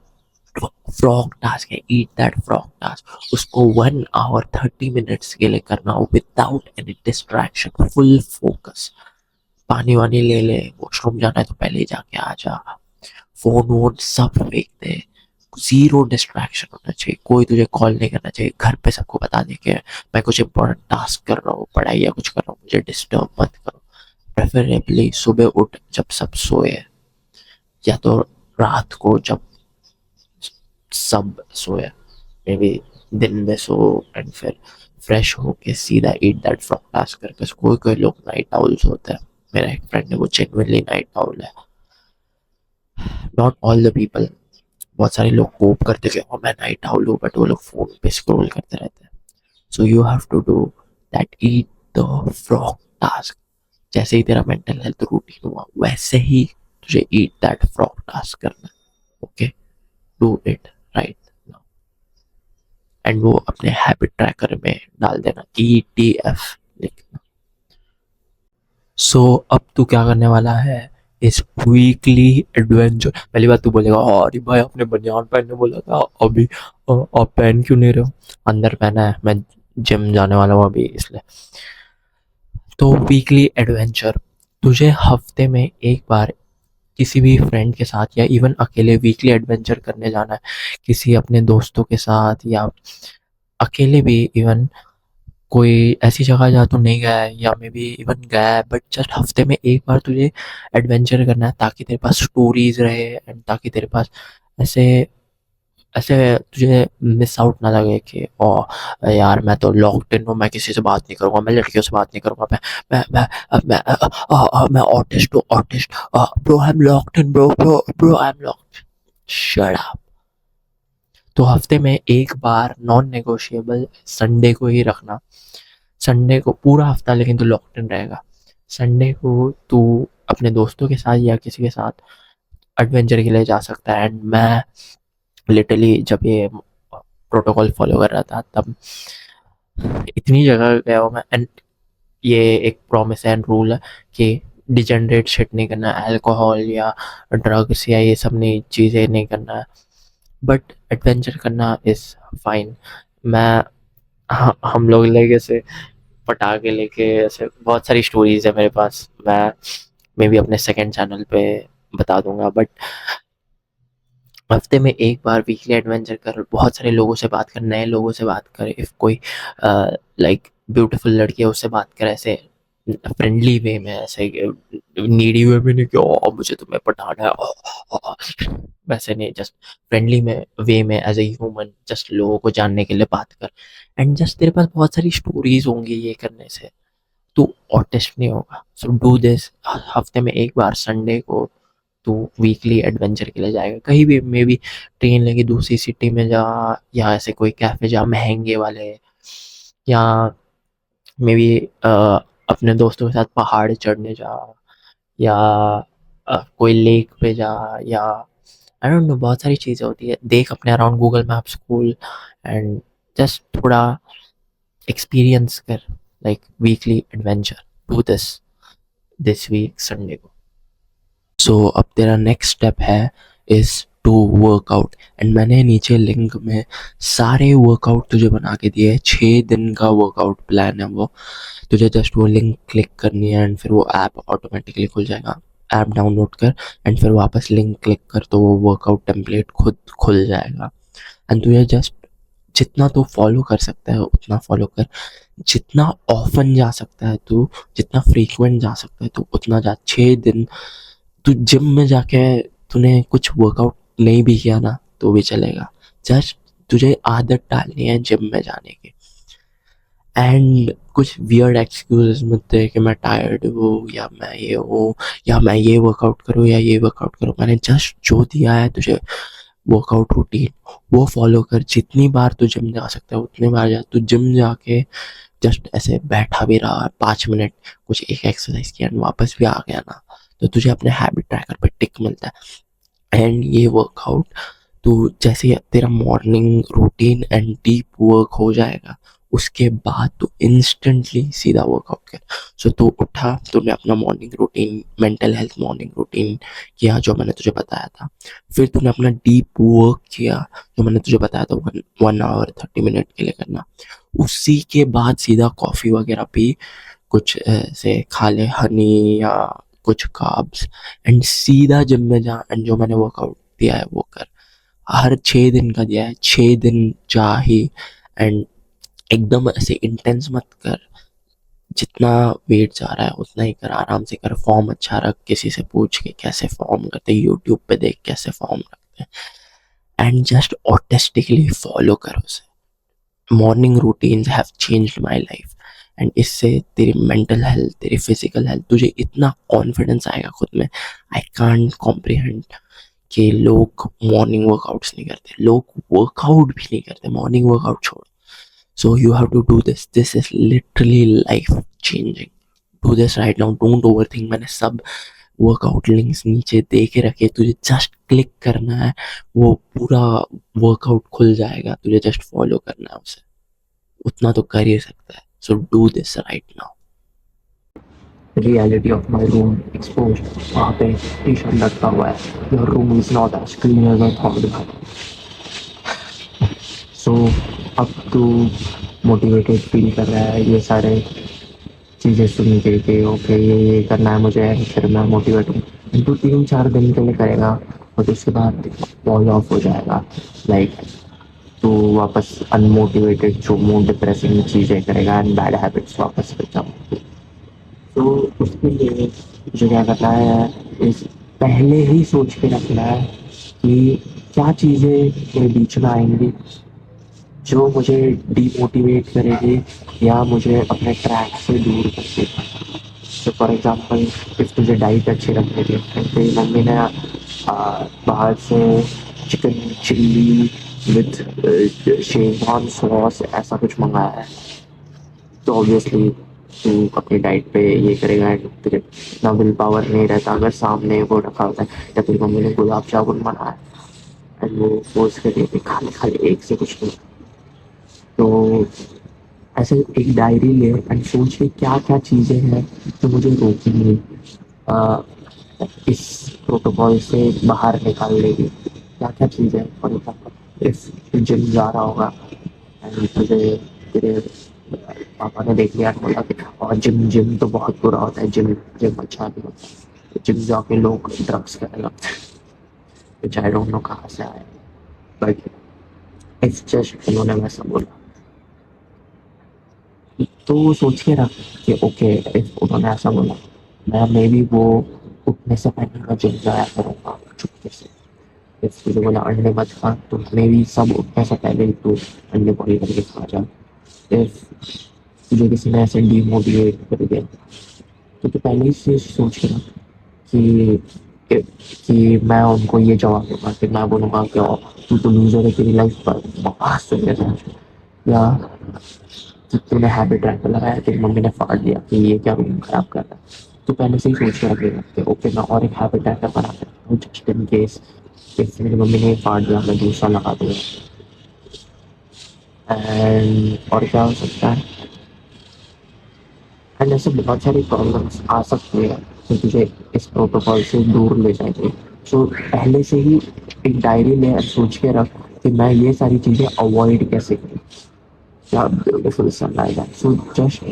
फ्रॉग टास्क है, ईट दैट फ्रॉग टास्क, उसको 1 hour 30 minutes के लिए करना हो without any distraction, full focus. पानी वानी ले ले, वॉशरूम जाना है तो पहले ही जाके आ जा, फोन वोन सब फेंक दे, जीरो डिस्ट्रैक्शन होना चाहिए, कोई तुझे कॉल नहीं करना चाहिए. घर पे सबको बता दे कि मैं कुछ इंपॉर्टेंट टास्क कर रहा हूँ, पढ़ाई या कुछ कर रहा हूँ, मुझे डिस्टर्ब मत करो. प्रेफरेबली सुबह उठ जब सब सोए, या तो रात को जब सब सोए, मे बी दिन में सो, एंड फिर फ्रेश होके सीधा ईट दैट फ्रॉग टास्क करके. कोई कोई लोग नाइट आउल्स होते हैं, मेरा एक फ्रेंड है वो जेन्युइनली नाइट आउल है. Not all the people. बहुत सारे लोग कोप करते कि मैं नाइट आउल हूँ, बट वो लोग फोन पे स्क्रॉल करते रहते हैं. So you have to do that, eat the frog task. जैसे ही तेरा मेंटल हेल्थ रूटीन हुआ वैसे ही तुझे ईट दैट फ्रॉग टास्क करना है. Okay, do it right now. And वो अपने हैबिट ट्रैकर में डाल देना, ETF लिखना. सो अब तू क्या करने वाला है, इस वीकली एडवेंचर. पहली बात तू बोलेगा अरे भाई आपने बनियान पहनने बोला था, अभी आप पहन क्यों नहीं रहे हो. अंदर पहना है, मैं जिम जाने वाला हूँ अभी इसलिए. तो वीकली एडवेंचर, तुझे हफ्ते में एक बार किसी भी फ्रेंड के साथ या इवन अकेले वीकली एडवेंचर करने जाना है. किसी अपने दोस्तों के साथ या अकेले भी, इवन कोई ऐसी जगह जहाँ तू नहीं गया है या मे बी इवन गया है, बट जस्ट हफ्ते में एक बार तुझे एडवेंचर करना है, ताकि तेरे पास स्टोरीज रहे एंड ताकि तेरे पास ऐसे ऐसे तुझे मिस आउट ना लगे कि ओ यार मैं तो लॉक्ड इन हूँ, मैं किसी से बात नहीं करूँगा, मैं लड़कियों से बात नहीं करूँगा, मैं ऑटिस्ट हूँ, autist, bro I am locked in, bro I am locked. Shut up. तो हफ्ते में एक बार नॉन नेगोशिएबल संडे को ही रखना। संडे को पूरा हफ्ता लेकिन तू लॉक्ड इन रहेगा। संडे को तू अपने दोस्तों के साथ या किसी के साथ एडवेंचर के लिए जा सकता है। एंड मैं लिटरली जब ये प्रोटोकॉल फॉलो कर रहा था तब इतनी जगह गया हूँ मैं। एंड ये एक प्रॉमिस एंड रूल है कि डिजेनरेट शिट नहीं करना, अल्कोहल या ड्रग्स या ये सब नहीं चीज़ें नहीं करना है, बट एडवेंचर करना इज़ फाइन। मैं हम लोग लेके से पटाखे लेके ऐसे बहुत सारी स्टोरीज है मेरे पास, मैं मे बी अपने सेकंड चैनल पे बता दूंगा। बट हफ्ते में एक बार वीकली एडवेंचर कर, बहुत सारे लोगों से बात कर, नए लोगों से बात कर। इफ़ कोई लाइक ब्यूटीफुल लड़की है उससे बात कर, ऐसे फ्रेंडली वे में, ऐसे नीडी वे में नहीं कि ओ मुझे तुम्हें पटाना है, वैसे नहीं, जस्ट फ्रेंडली में वे में एज ए ह्यूमन, जस्ट लोगों को जानने के लिए बात कर। एंड जस्ट तेरे पास बहुत सारी स्टोरीज होंगी ये करने से, तू ऑटिस्ट नहीं होगा। सो डू दिस। हफ्ते में एक बार संडे को तू वीकली एडवेंचर के लिए जाएगा कहीं भी, मे बी ट्रेन लेके दूसरी सिटी में जा, या ऐसे कोई कैफे जा महंगे वाले, या मे बी अपने दोस्तों के साथ पहाड़ चढ़ने जा, या कोई लेक पे जा, या आई डोंट नो, बहुत सारी चीज़ें होती है। देख अपने around Google map school, and just थोड़ा एक्सपीरियंस कर, like weekly adventure. Do this this week Sunday को। सो अब तेरा नेक्स्ट स्टेप है इज़ टू वर्कआउट। एंड मैंने नीचे लिंक में सारे वर्कआउट तुझे बना के दिए हैं। 6 दिन का वर्कआउट प्लान है वो। तुझे जस्ट वो लिंक क्लिक करनी है एंड फिर वो ऐप ऑटोमेटिकली खुल जाएगा। ऐप डाउनलोड कर एंड फिर वापस लिंक क्लिक कर तो वो वर्कआउट टेम्पलेट खुद खुल जाएगा। एंड तुझे जस्ट जितना तू फॉलो कर सकता है उतना फॉलो कर। जितना ऑफन जा सकता है तू, जितना फ्रीक्वेंट जा सकता है तू उतना जा। 6 दिन तू जिम में जाके तूने कुछ वर्कआउट नहीं भी किया ना तो भी चलेगा। जस्ट तुझे आदत डालनी है जिम में जाने की। एंड कुछ वियर्ड एक्सक्यूजेस मत दे कि मैं टायर्ड हूँ या मैं ये हूँ या मैं ये वर्कआउट करूँ या ये वर्कआउट करूँ। मैंने जस्ट जो दिया है तुझे वर्कआउट रूटीन, वो फॉलो कर। जितनी बार तू जिम जा सकता है उतनी बार जा। तू जिम जाके जस्ट ऐसे बैठा भी रहा 5 मिनट, कुछ एक एक्सरसाइज किया एंड वापस भी आ गया ना, तो तुझे अपने हैबिट ट्रैकर पे टिक मिलता है। एंड ये वर्कआउट तू जैसे ही तेरा morning routine and deep work हो जाएगा उसके बाद तू इंस्टेंटली सीधा वर्कआउट कर। सो तू उठा, तूने अपना morning routine, mental health morning routine किया जो मैंने तुझे बताया था। फिर तूने अपना डीप वर्क किया जो मैंने तुझे बताया था, 1 आवर 30 मिनट के लिए करना। उसी के बाद सीधा कॉफ़ी वगैरह पी, कुछ ऐसे खा ले, हनी या कुछ कार्ब्स, एंड सीधा जिम में जा एंड जो मैंने वर्कआउट दिया है वो कर। हर 6 दिन का दिया है, 6 दिन जा ही। एंड एकदम ऐसे इंटेंस मत कर, जितना वेट जा रहा है उतना ही कर, आराम से कर। फॉर्म अच्छा रख, किसी से पूछ के कैसे फॉर्म करते, यूट्यूब पे देख कैसे फॉर्म रखते हैं, एंड जस्ट ऑटिस्टिकली फॉलो कर उसे। Morning routines have changed my life. And इससे तेरी मेंटल हेल्थ, तेरी फिजिकल हेल्थ, तुझे इतना कॉन्फिडेंस आएगा खुद में। आई कांट कॉम्प्रिहेंड कि लोग मॉर्निंग वर्कआउट्स नहीं करते, लोग वर्कआउट भी नहीं करते, मॉर्निंग वर्कआउट छोड़। So you have to do this, this is literally life changing. Do this right now, don't over think. मैंने सब वर्कआउट लिंक्स नीचे दे के रखे, तुझे जस्ट क्लिक करना है, वो पूरा वर्कआउट खुल जाएगा, तुझे जस्ट फॉलो करना है उसे। उतना तो कर ही सकता है। So do this right now. Reality of my room expose. वहाँ पे टी शर्ट लटका हुआ है, your room is not as clean as I thought. So अब तू मोटिवेटेड फील कर रहा है ये सारे चीज़ें सुन के कि ओके ये करना है मुझे, फिर मैं मोटिवेट हूँ। तू 3-4 दिन के लिए करेगा और उसके बाद फॉल ऑफ हो जाएगा। लाइक तो वापस अनमोटिवेटेड जो मूड डिप्रेसिंग चीज़ें करेगा एंड बैड हैबिट्स वापस फिर जाओ। तो उसके लिए मुझे क्या करना है, इस पहले ही सोच के रखना है कि क्या चीज़ें मेरे बीच में आएंगी जो मुझे डीमोटिवेट करेगी या मुझे अपने ट्रैक से दूर कर देगी। तो फॉर एग्जांपल, इफ़ तुझे डाइट अच्छी रखनी है, तेरी मम्मी ने बाहर से chicken chilli with Schezwan sauce ऐसा कुछ मंगाया है, तो ऑब्वियसली तू अपनी डाइट पे ये करेगा एंड तुझे इतना विल पावर नहीं रहता अगर सामने वो रखा होता है, या तेरी मम्मी ने गुलाब जामुन बनाया है एंड वो फोर्स करिए कि खाली खाली एक से कुछ नहीं। तो ऐसे एक डायरी ले एंड सोच के क्या क्या चीज़ें हैं जो मुझे रोकेंगी अ, इस प्रोटोकॉल से बाहर निकाल देगी। क्या क्या चीज़ें, फॉर एग्जाम्पल इफ तू जिम जा रहा होगा एंड तुझे तेरे पापा ने देख लिया और बोला कि और जिम जिम तो बहुत बुरा होता है, जिम जिम अच्छा नहीं होता, जिम जाके लोग ड्रग्स करने लगते हैं, विच आई डोंट नो कहाँ से आया, बट इट्स जस्ट उन्होंने वैसा बोला। तो सोच के रख कि ओके, इफ उन्होंने ऐसा बोला, मैं मे बी वो उठने से पहले मैं जिम जाया करूँगा चुपके से। इफ तुझे बोला अंडे मत खा, तो मे बी सब उठने से पहले ही तू अंडे बॉईल करके खा जा। इफ तुझे किसी ने ऐसे डीमोटिवेट कर दिया, तो तू पहले ही से सोच के रख कि कि मैं उनको ये जवाब दूंगा कि मैं बोलूँगा कि तू तो लूजर है, तेरी लाइफ पर बकवास चल रहा है, या कि तूने हैबिट ट्रैकर लगाया, तेरी मम्मी ने फाड़ दिया कि ये क्या रूम खराब कर रहा है। तो पहले से ही सोच के रखेगा कि ओके, मैं और एक हैबिट ट्रैकर बना सकता हूँ जस्ट इन केस इफ मेरी मम्मी ने फाड़ दिया, मैं दूसरा लगा दूंगा। एंड और क्या हो सकता है, एंड ऐसे बहुत सारी प्रॉब्लम्स आ सकती है जो तुझे इस प्रोटोकॉल से दूर ले जाएंगे। सो पहले से ही एक डायरी ले और सोच के रख कि मैं ये सारी चीज़ें अवॉइड कैसे करूँ। क्या ब्यूटीफुल सनलाइट है। सो जस्ट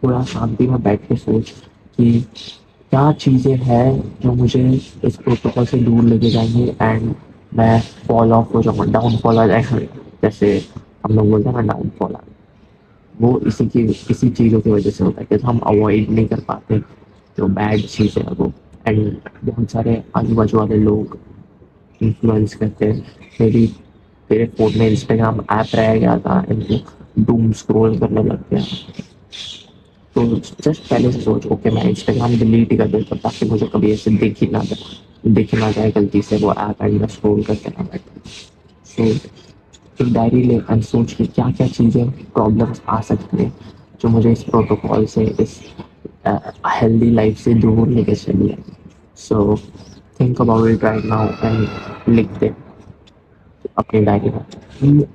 थोड़ा शांति में बैठ के सोच कि क्या चीज़ें हैं जो मुझे इस प्रोटोकॉल से दूर लेके जाएंगे एंड मैं फॉल ऑफ हो जाऊँगा, डाउनफॉल आ जाएगा। जैसे हम लोग बोलते हैं ना डाउनफॉल आ, वो इसी चीज़ों की वजह से होता है कि हम अवॉइड नहीं कर पाते जो बैड चीज़ है वो। एंड बहुत सारे आजू बाजू वाले लोग इन्फ्लुएंस करते हैं। मेरी तेरे फ़ोन में इंस्टाग्राम ऐप रह गया था एंड डूम स्क्रॉल करने लग गया, तो जस्ट पहले से सोच ओके मैं इंस्टाग्राम डिलीट ही कर देता हूँ ताकि मुझे कभी ऐसे दिख ही ना जाए गलती से वो ऐप एंड मैं स्क्रॉल करके ना बैठूँ। सो एक डायरी ले एंड सोच कि क्या क्या चीज़ें प्रॉब्लम्स आ सकती हैं जो मुझे इस प्रोटोकॉल से, इस हेल्दी लाइफ से दूर लेके चली है। So think about it right now and लिख दे अपनी डायरी में।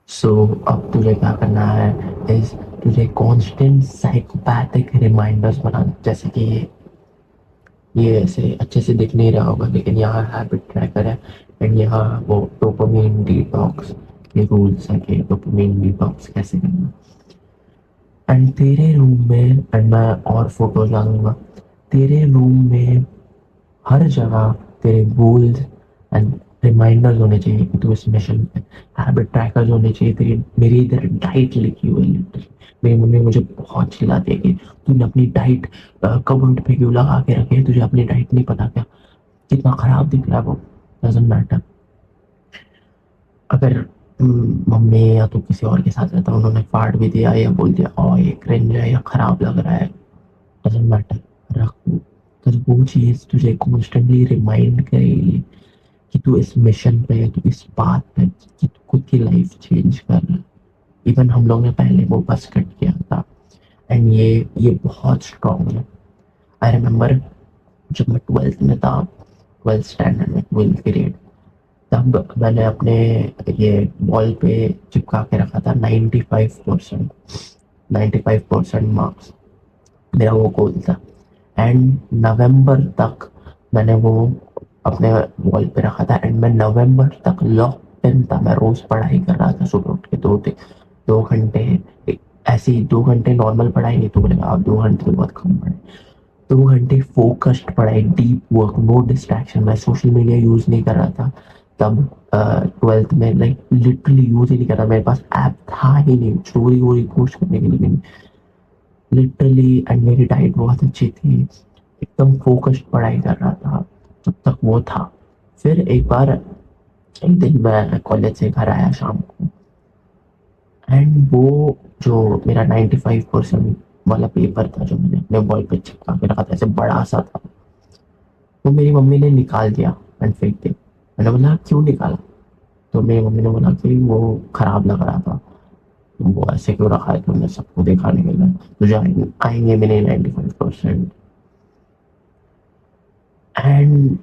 सो अब तुझे क्या करना है इस, तुझे कांस्टेंट साइकोपैथिक रिमाइंडर्स बनाना, जैसे कि ये ऐसे अच्छे से दिख नहीं रहा होगा लेकिन यहाँ हैबिट ट्रैकर है एंड यहाँ वो डोपामिन डिटॉक्स, ये रूल्स है कि डोपामिन डिटॉक्स कैसे करना। एंड तेरे रूम में, एंड मैं और फोटोज डालूंगा, तेरे रूम में हर जगह तेरे गोल्स एंड रिमाइंडर्स होने चाहिए कि तू इस मिशन पे, हैबिट ट्रैकर्स होने चाहिए तेरी। मेरी इधर डाइट लिखी हुई है लिटरली। मेरी मम्मी मुझे बहुत चिल्लाती है कि तूने अपनी डाइट कबर्ड पे क्यों लगा के रखी है, तुझे अपनी डाइट नहीं पता क्या, कितना खराब दिख रहा है वो, डजंट मैटर। अगर मम्मी या तो किसी और के साथ रहता, उन्होंने फाड़ भी दिया या बोल दिया ओ ये क्रिंज है या खराब लग रहा है, डजंट मैटर, रख। तो वो चीज़ तुझे कॉन्स्टेंटली रिमाइंड करेगी कि तू इस मिशन पे है, तू इस बात पे कि तू खुद की लाइफ चेंज कर रहा है। इवन हम लोग ने पहले वो बस कट किया था एंड ये बहुत स्ट्रॉन्ग है। आई रिमेम्बर जब मैं ट्वेल्थ में था, ट्वेल्थ स्टैंडर्ड में, ट्वेल्थ ग्रेड, तब मैंने अपने ये वॉल पे चिपका के रखा था 95%, 95% मार्क्स, मेरा वो गोल था। एंड नवंबर तक मैंने वो अपने वॉल पे रखा था एंड मैं नवंबर तक लॉक इन था। मैं रोज पढ़ाई कर रहा था सुबह उठ के 2 घंटे, ऐसे ही 2 घंटे नॉर्मल पढ़ाई, नहीं तो बोलेगा आप 2 घंटे तो बहुत कम पढ़े, 2 घंटे फोकस्ड पढ़ाई, डीप वर्क, नो डिस्ट्रैक्शन। मैं सोशल मीडिया यूज नहीं कर रहा था तब, ट्वेल्थ में लाइक लिटरली यूज ही नहीं कर रहा, मेरे पास ऐप था ही नहीं स्टोरी वोरी पोस्ट करने के लिए लिटरली। एंड मेरी डाइट बहुत अच्छी थी, एकदम फोकस्ड पढ़ाई कर रहा था जब तक वो था। फिर एक बार एक दिन मैं कॉलेज से घर आया शाम को, एंड वो जो मेरा 95% वाला पेपर था जो मैंने अपने वॉल पे चिपका के रखा था, ऐसे बड़ा सा था, वो मेरी मम्मी ने निकाल दिया एंड फेंक दिया। मैंने बोला क्यों निकाला? तो मेरी मम्मी ने बोला कि वो खराब लग रहा था, वो ऐसे क्यों रखा है तुमने सबको दिखाने के लिए, तुझे आएंगे भी नहीं 95%। एंड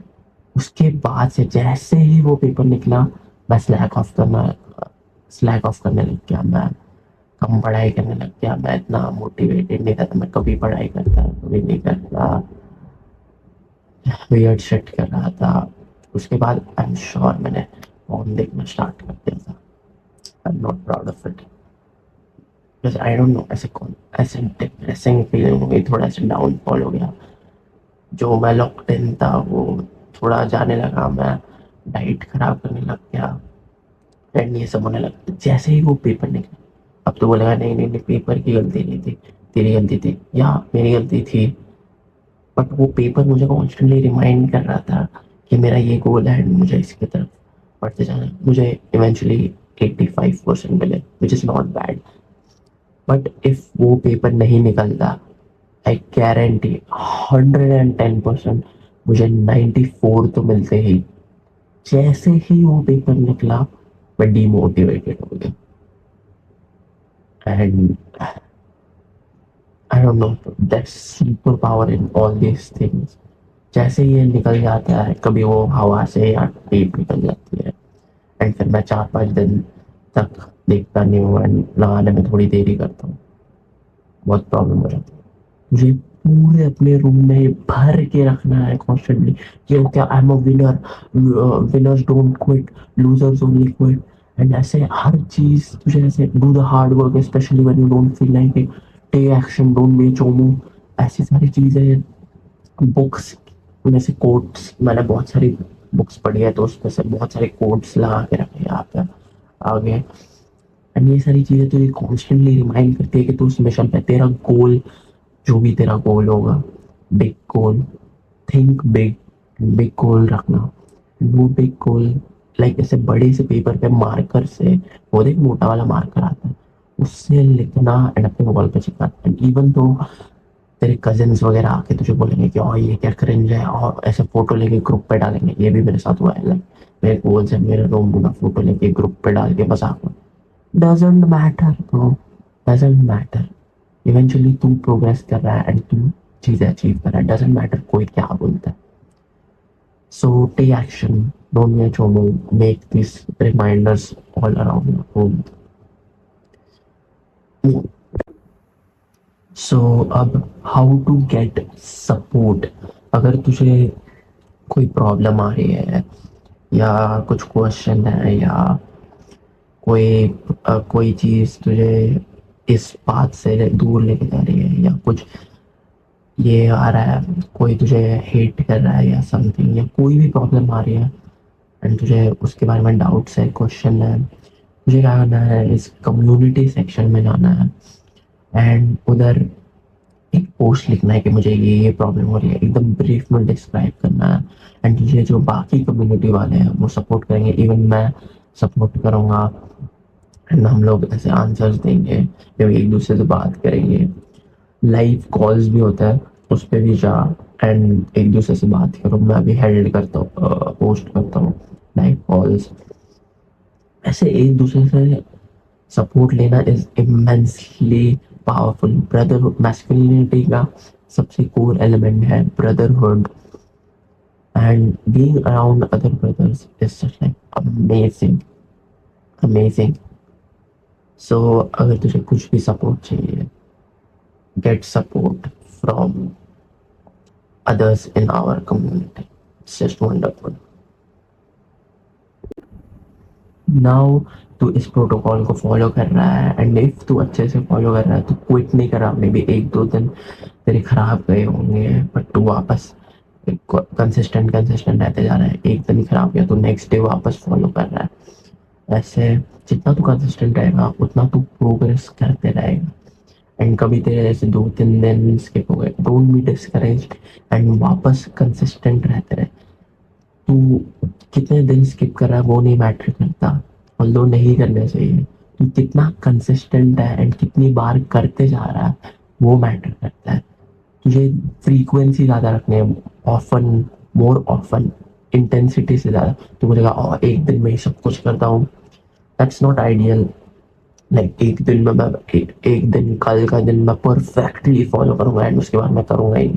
उसके बाद से जैसे ही वो पेपर निकला, मैं स्लैक ऑफ करने लग गया, मैं कम पढ़ाई करने लग गया, मैं इतना मोटिवेटेड नहीं था, तो मैं कभी पढ़ाई करता कभी नहीं करता, वियर्ड शिट कर रहा था। उसके बाद आई एम श्योर मैंने फोन देखना स्टार्ट कर दिया था। आई am not proud of it, because I don't know, ऐसे कौन ऐसे डिप्रेसिंग फीलिंग हो गई, थोड़ा ऐसे डाउनफॉल हो गया। जो मैं लॉक्ड इन था वो थोड़ा जाने लगा, मैं डाइट खराब करने लग गया, एंड ये सब होने लगा जैसे ही वो पेपर निकला। अब तो बोलेगा नहीं नहीं नहीं, पेपर की गलती नहीं थी, तेरी गलती थी, या मेरी गलती थी, बट वो पेपर मुझे कॉन्स्टेंटली रिमाइंड कर रहा था कि मेरा ये गोल है एंड मुझे इसकी तरफ बढ़ते जाना है। मुझे इवेंचुअली 85% मिले, which is not bad, but if वो पेपर नहीं निकलता, आई गारंटी 110% मुझे 94 तो मिलते ही। जैसे ही वो पेपर निकला, मैं डीमोटिवेटेड हो गया, and I don't know, that's super power in all these things. जैसे ही ये निकल जाता है, कभी वो हवा से या टेप निकल जाती है, एंड फिर मैं 4-5 दिन तक देखता नहीं हूँ, एंड लगाने में थोड़ी देरी करता हूँ, बहुत प्रॉब्लम हो जाती है मुझे। पूरे अपने रूम में भर के रखना है कॉन्स्टेंटली कि क्या I am a winner, winners don't quit, losers only quit, and ऐसे हर चीज तुझे ऐसे do the hard work specially when you don't feel like it, take action, don't be चोमू, ऐसी सारी चीजें। बुक्स में से कोट्स, मैंने बहुत सारी बुक्स पढ़ी है तो उसमें से बहुत सारे कोट्स लगा के रखे हैं यहाँ पे आगे, एंड ये सारी चीजें तुझे कॉन्स्टेंटली रिमाइंड करती है कि तू उस मिशन पे, तेरा गोल, जो भी तेरा गोल होगा, big goal, think big, big goal रखना। वो बिग गोल लाइक ऐसे बड़े से पेपर पे मार्कर से, वो एक मोटा वाला मार्कर आता है, उससे लिखना एंड अपने वॉल पे चिपकाना। एंड इवन तो तेरे कजिन्स वगैरह आके तुझे बोलेंगे कि और ये क्या क्रिंज है, और ऐसे फोटो लेके ग्रुप पे डालेंगे, ये भी मेरे साथ हुआ है। लाइक मेरे गोल्स है, मेरे रूम में फोटो लेके ग्रुप पे डाल के मजाक में, doesn't matter bro, doesn't matter. Eventually तू प्रोग्रेस कर रहा है एंड तू चीजें अचीव कर रहा है, डजेंट मैटर कोई क्या बोलता है। So take action, don't be चोमो, make this reminders all around your home. So अब हाउ टू गेट सपोर्ट, अगर तुझे कोई प्रॉब्लम आ रही है, या कुछ क्वेश्चन है, या कोई कोई चीज तुझे इस बात से दूर लेके जा रही है, या कुछ ये आ रहा है, कोई तुझे हेट कर रहा है या समथिंग, या कोई भी प्रॉब्लम आ रही है एंड तुझे उसके बारे में डाउट्स है, क्वेश्चन है, मुझे क्या करना है, इस कम्युनिटी सेक्शन में जाना है, एंड उधर एक पोस्ट लिखना है कि मुझे ये प्रॉब्लम हो रही है, एकदम ब्रीफ में डिस्क्राइब करना है, एंड तुझे जो बाकी कम्युनिटी वाले हैं वो सपोर्ट करेंगे, इवन मैं सपोर्ट करूँगा, एंड हम लोग ऐसे आंसर्स देंगे, जब एक दूसरे से बात करेंगे। लाइव कॉल्स भी होता है, उस पर भी जा एंड एक दूसरे से बात करो, मैं भी हेल्ड करता हूँ, पोस्ट करता हूँ लाइव कॉल्स। ऐसे एक दूसरे से सपोर्ट लेना is immensely powerful. Brotherhood, masculinity का सबसे कोर एलिमेंट है brotherhood, and being around other brothers is such like amazing, amazing. So अगर तुझे कुछ भी सपोर्ट चाहिए, get support from others in our community. It's just wonderful. Now तू इस प्रोटोकॉल को फॉलो कर रहा है, एंड इफ तू अच्छे से फॉलो कर रहा है, तू क्विट नहीं कर रहा, मे बी 1-2 दिन तेरे खराब गए होंगे, बट तू वापस कंसिस्टेंट कंसिस्टेंट रहते जा रहा है। एक दिन खराब गया तो नेक्स्ट डे वापस फॉलो कर रहा है। ऐसे जितना तू कंसिस्टेंट रहेगा उतना तू प्रोग्रेस करते रहेगा, एंड कभी तेरे जैसे 2-3 दिन स्किप हो गए, डोंट बी डिस्करेज्ड, एंड वापस कंसिस्टेंट रहते रहे। तू कितने दिन स्किप कर रहा है वो नहीं मैटर करता, ऑल्दो नहीं करना चाहिए, तू कितना कंसिस्टेंट है एंड कितनी बार करते जा रहा है वो मैटर करता है। तुझे फ्रीक्वेंसी ज़्यादा रखनी है, ऑफन, मोर ऑफन, इंटेंसिटी से ज़्यादा। तो बोलेगा और एक दिन में ही सब कुछ करता हूँ, दैट्स नॉट आइडियल। लाइक एक दिन में मैं एक दिन, कल का दिन मैं परफेक्टली फॉलो करूंगा एंड उसके बाद मैं करूंगा ही,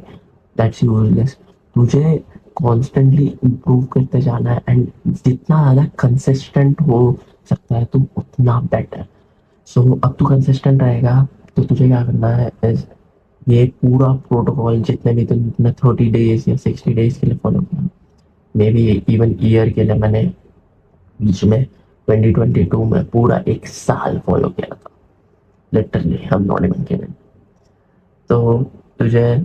दैट्स यूजलेस। तुझे कॉन्स्टेंटली इम्प्रूव करते जाना है एंड जितना ज़्यादा कंसिस्टेंट हो सकता है तुम उतना बेटर। सो अब तू कंसिस्टेंट रहेगा तो तुझे क्या करना है is ये पूरा प्रोटोकॉल जितने भी तुमने 30 डेज या 60 डेज के लिए फॉलो किया, मे बी इवन ईयर के लिए मैंने बीच में 2022 में पूरा एक साल फॉलो किया था, लिटरली, हम नॉट इवन किडिंग। तो तुझे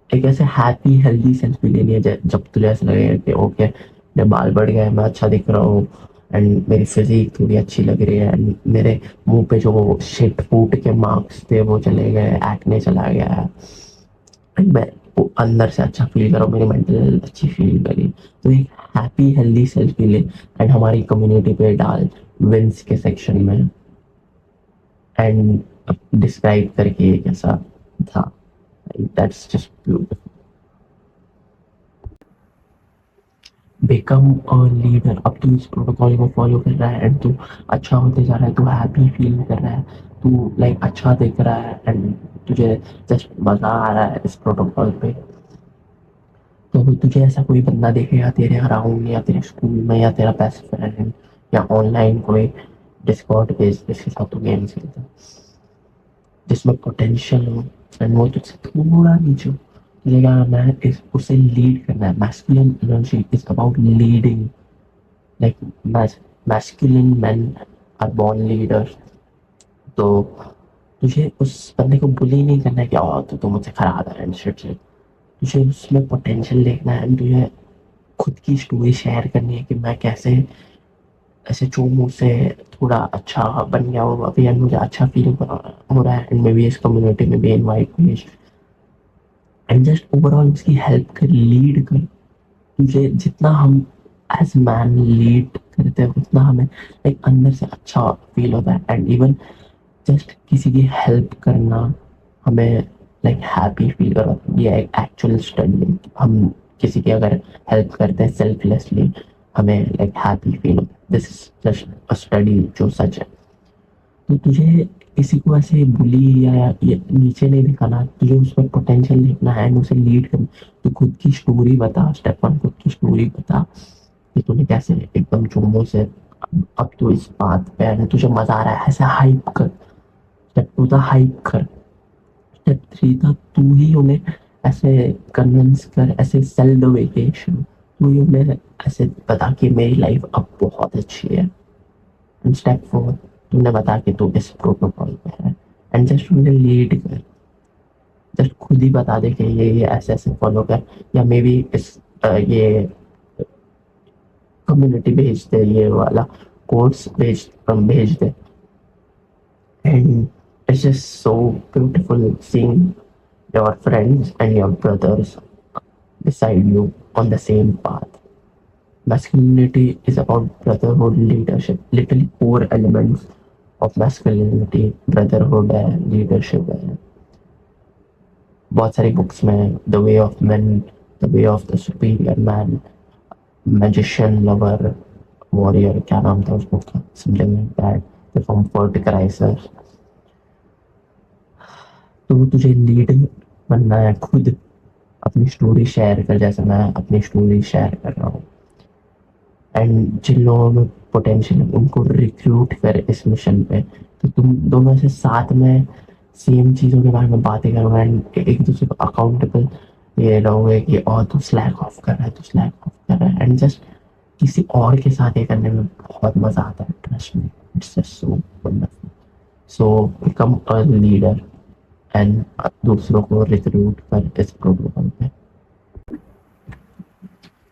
एक ऐसे हैप्पी हेल्दी सेंस भी लेनी है जब तुझे ऐसा लगेगा कि ओके मेरे बाल बढ़ गए, मैं अच्छा दिख रहा हूँ एंड मेरी फिजिक थोड़ी अच्छी लग रही है एंड मेरे मुंह पे जो शिट फूट के मार्क्स थे वो चले गए, एक्ने चला गया है एंड मैं वो अंदर से अच्छा फील कर रहा हूँ, मेरी मेंटल हेल्थ अच्छी फील करी। तो एक हैप्पी हेल्दी सेल्फ ले एंड हमारी कम्युनिटी पे डाल विंस के सेक्शन में एंड डिस्क्राइब करके कैसा था। That's just beautiful. Become a leader. अब तू इस प्रोटोकॉल को फॉलो कर रहा है एंड तू अच्छा होते जा रहा है, तू हैप्पी फील कर रहा है, तू लाइक अच्छा दिख रहा है एंड तुझे जस्ट मजा आ रहा है इस प्रोटोकॉल पे। तो तुझे ऐसा कोई बंदा देखेगा तेरे अराउंड या तेरे स्कूल में या तेरा बेस्ट फ्रेंड या ऑनलाइन कोई डिस्कॉर्ड पेज जिसके साथ तू गेम्स खेलता है, जिसमें पोटेंशियल हो एंड वो तुझसे थोड़ा नीचे हो, तुझे क्या करना है इस उसे लीड करना है। Masculine energy is about leading, like masculine men are born leaders. तो तुझे उस बंदे को बुली नहीं करना है कि तो मुझसे खराब है एंड शिट शिट। तुझे उसमें पोटेंशियल देखना है एंड तुझे खुद की स्टोरी शेयर करनी है कि मैं कैसे ऐसे चोमू से थोड़ा अच्छा बन गया हूँ अभी एंड मुझे अच्छा फील हो रहा है एंड मे बी इस कम्युनिटी में भी इनवाइट भेज एंड जस्ट ओवरऑल उसकी हेल्प कर, लीड कर। तुझे जितना हम एज मैन लीड करते हैं उतना हमें लाइक अंदर से अच्छा फील होता है एंड इवन जस्ट किसी की हेल्प करना हमें लाइक हैप्पी फील करवाता है। ये एक एक्चुअल स्टडी है, हम किसी की अगर हेल्प करते हैं सेल्फलेसली हमें लाइक हैप्पी फील होता है। This is just a study जो सच है। तो तुझे किसी को ऐसे बुली या ये नीचे नहीं दिखाना, तुझे उसमें पोटेंशियल देखना है एंड उसे लीड करना। तो खुद की स्टोरी बता, स्टेप वन खुद की स्टोरी बता कि तूने कैसे एकदम चुम्बो से अब तो इस बात पे है, तुझे मजा आ रहा है, ऐसे हाइप कर। स्टेप टू था हाइप कर। स्टेप थ्री था तू ही उन्हें ऐसे कन्विंस कर, ऐसे सेल द वेकेशन, तू ही उन्हें ऐसे बता कि मेरी लाइफ अब बहुत अच्छी है। एंड स्टेप फोर तूने बता कि तू इस प्रोटोकॉल पे है एंड जस्ट उन्हें लीड कर। जस्ट खुद ही बता दे कि ये ऐसे ऐसे फॉलो कर या मे बी इस ये कम्युनिटी भेज दे, ये वाला कोर्स भेज दे and it's just so beautiful seeing your friends and your brothers beside you on the same path. Masculinity is about brotherhood, leadership. Literally core elements of masculinity, brotherhood है, leadership है। बहुत सारी books में the way of man, the way of the superior man, magician, lover, warrior, क्या नाम था उस book का, something like that, from fort crisis. तो तुझे लीडर बनना है खुद, अपनी स्टोरी शेयर कर जैसे मैं अपनी स्टोरी शेयर कर रहा हूँ एंड जिन लोगों में पोटेंशियल है उनको रिक्रूट कर इस मिशन पे। तो तुम दोनों से साथ में सेम चीज़ों के बारे में बातें करोगे एंड एक दूसरे को अकाउंटेबल ये रहोगे कि और तू स्लैक ऑफ कर रहा है, तू स्लैक ऑफ कर रहा है एंड जस्ट किसी और के साथ ये करने में बहुत मज़ा आता है, trust me, it's just so wonderful. So become a leader and दूसरों को रिक्रूट कर इस प्रोग्राम पे।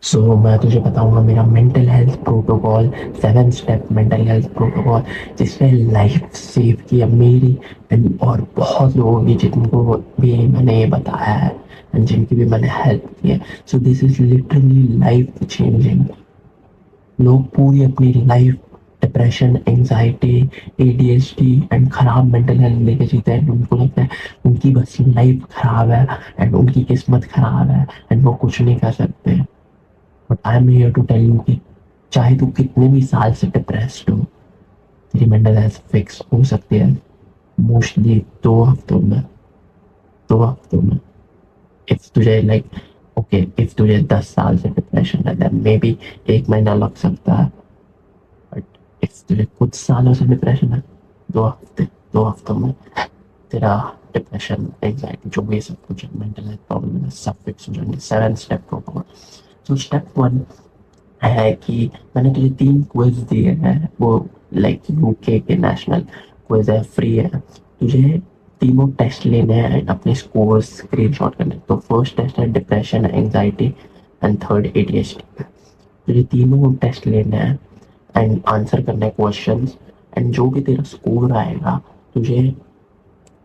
सो मैं तुझे बताऊंगा मेरा mental health protocol, 7 step mental health protocol, जिसने लाइफ सेव की है मेरी एंड और बहुत लोगों की जिनको भी मैंने ये बताया है एंड जिनकी भी मैंने हेल्प की है। So this is literally life changing लोग पूरी अपनी life depression, anxiety, ADHD and खराब मेंटल हेल्थ लेके जीते हैं। उनको लगता है उनकी बस लाइफ खराब है एंड उनकी किस्मत खराब है एंड वो कुछ नहीं कर सकते। But I am here to tell you कि चाहे तू कितने भी साल से डिप्रेस्ड हो, तेरी मेंटल हेल्थ फिक्स हो सकती है मोस्टली 2 हफ्तों में। 2 हफ्तों में। इफ तुझे लाइक ओके, इफ तुझे 10 साल से डिप्रेशन है देन मे बी 1 महीना लग सकता है। बट इफ तुझे कुछ सालों से डिप्रेशन है, 2 हफ्ते 2 हफ्तों में तेरा डिप्रेशन, एंजाइटी, जो भी सब कुछ मेंटल हेल्थ प्रॉब्लम है सब फिक्स हो जाएंगे। 7 स्टेप प्रोटोकॉल। तो स्टेप 1 है कि मैंने तुझे 3 क्विज दिए हैं, वो लाइक यूके के नेशनल क्विज है, फ्री है। तुझे तीनों टेस्ट लेने हैं, अपने स्कोर स्क्रीनशॉट करने। तो फर्स्ट टेस्ट है depression, anxiety and third ADHD. तुझे तीनों टेस्ट लेने हैं एंड आंसर करने हैं क्वेश्चंस। एंड जो भी तेरा स्कोर आएगा तुझे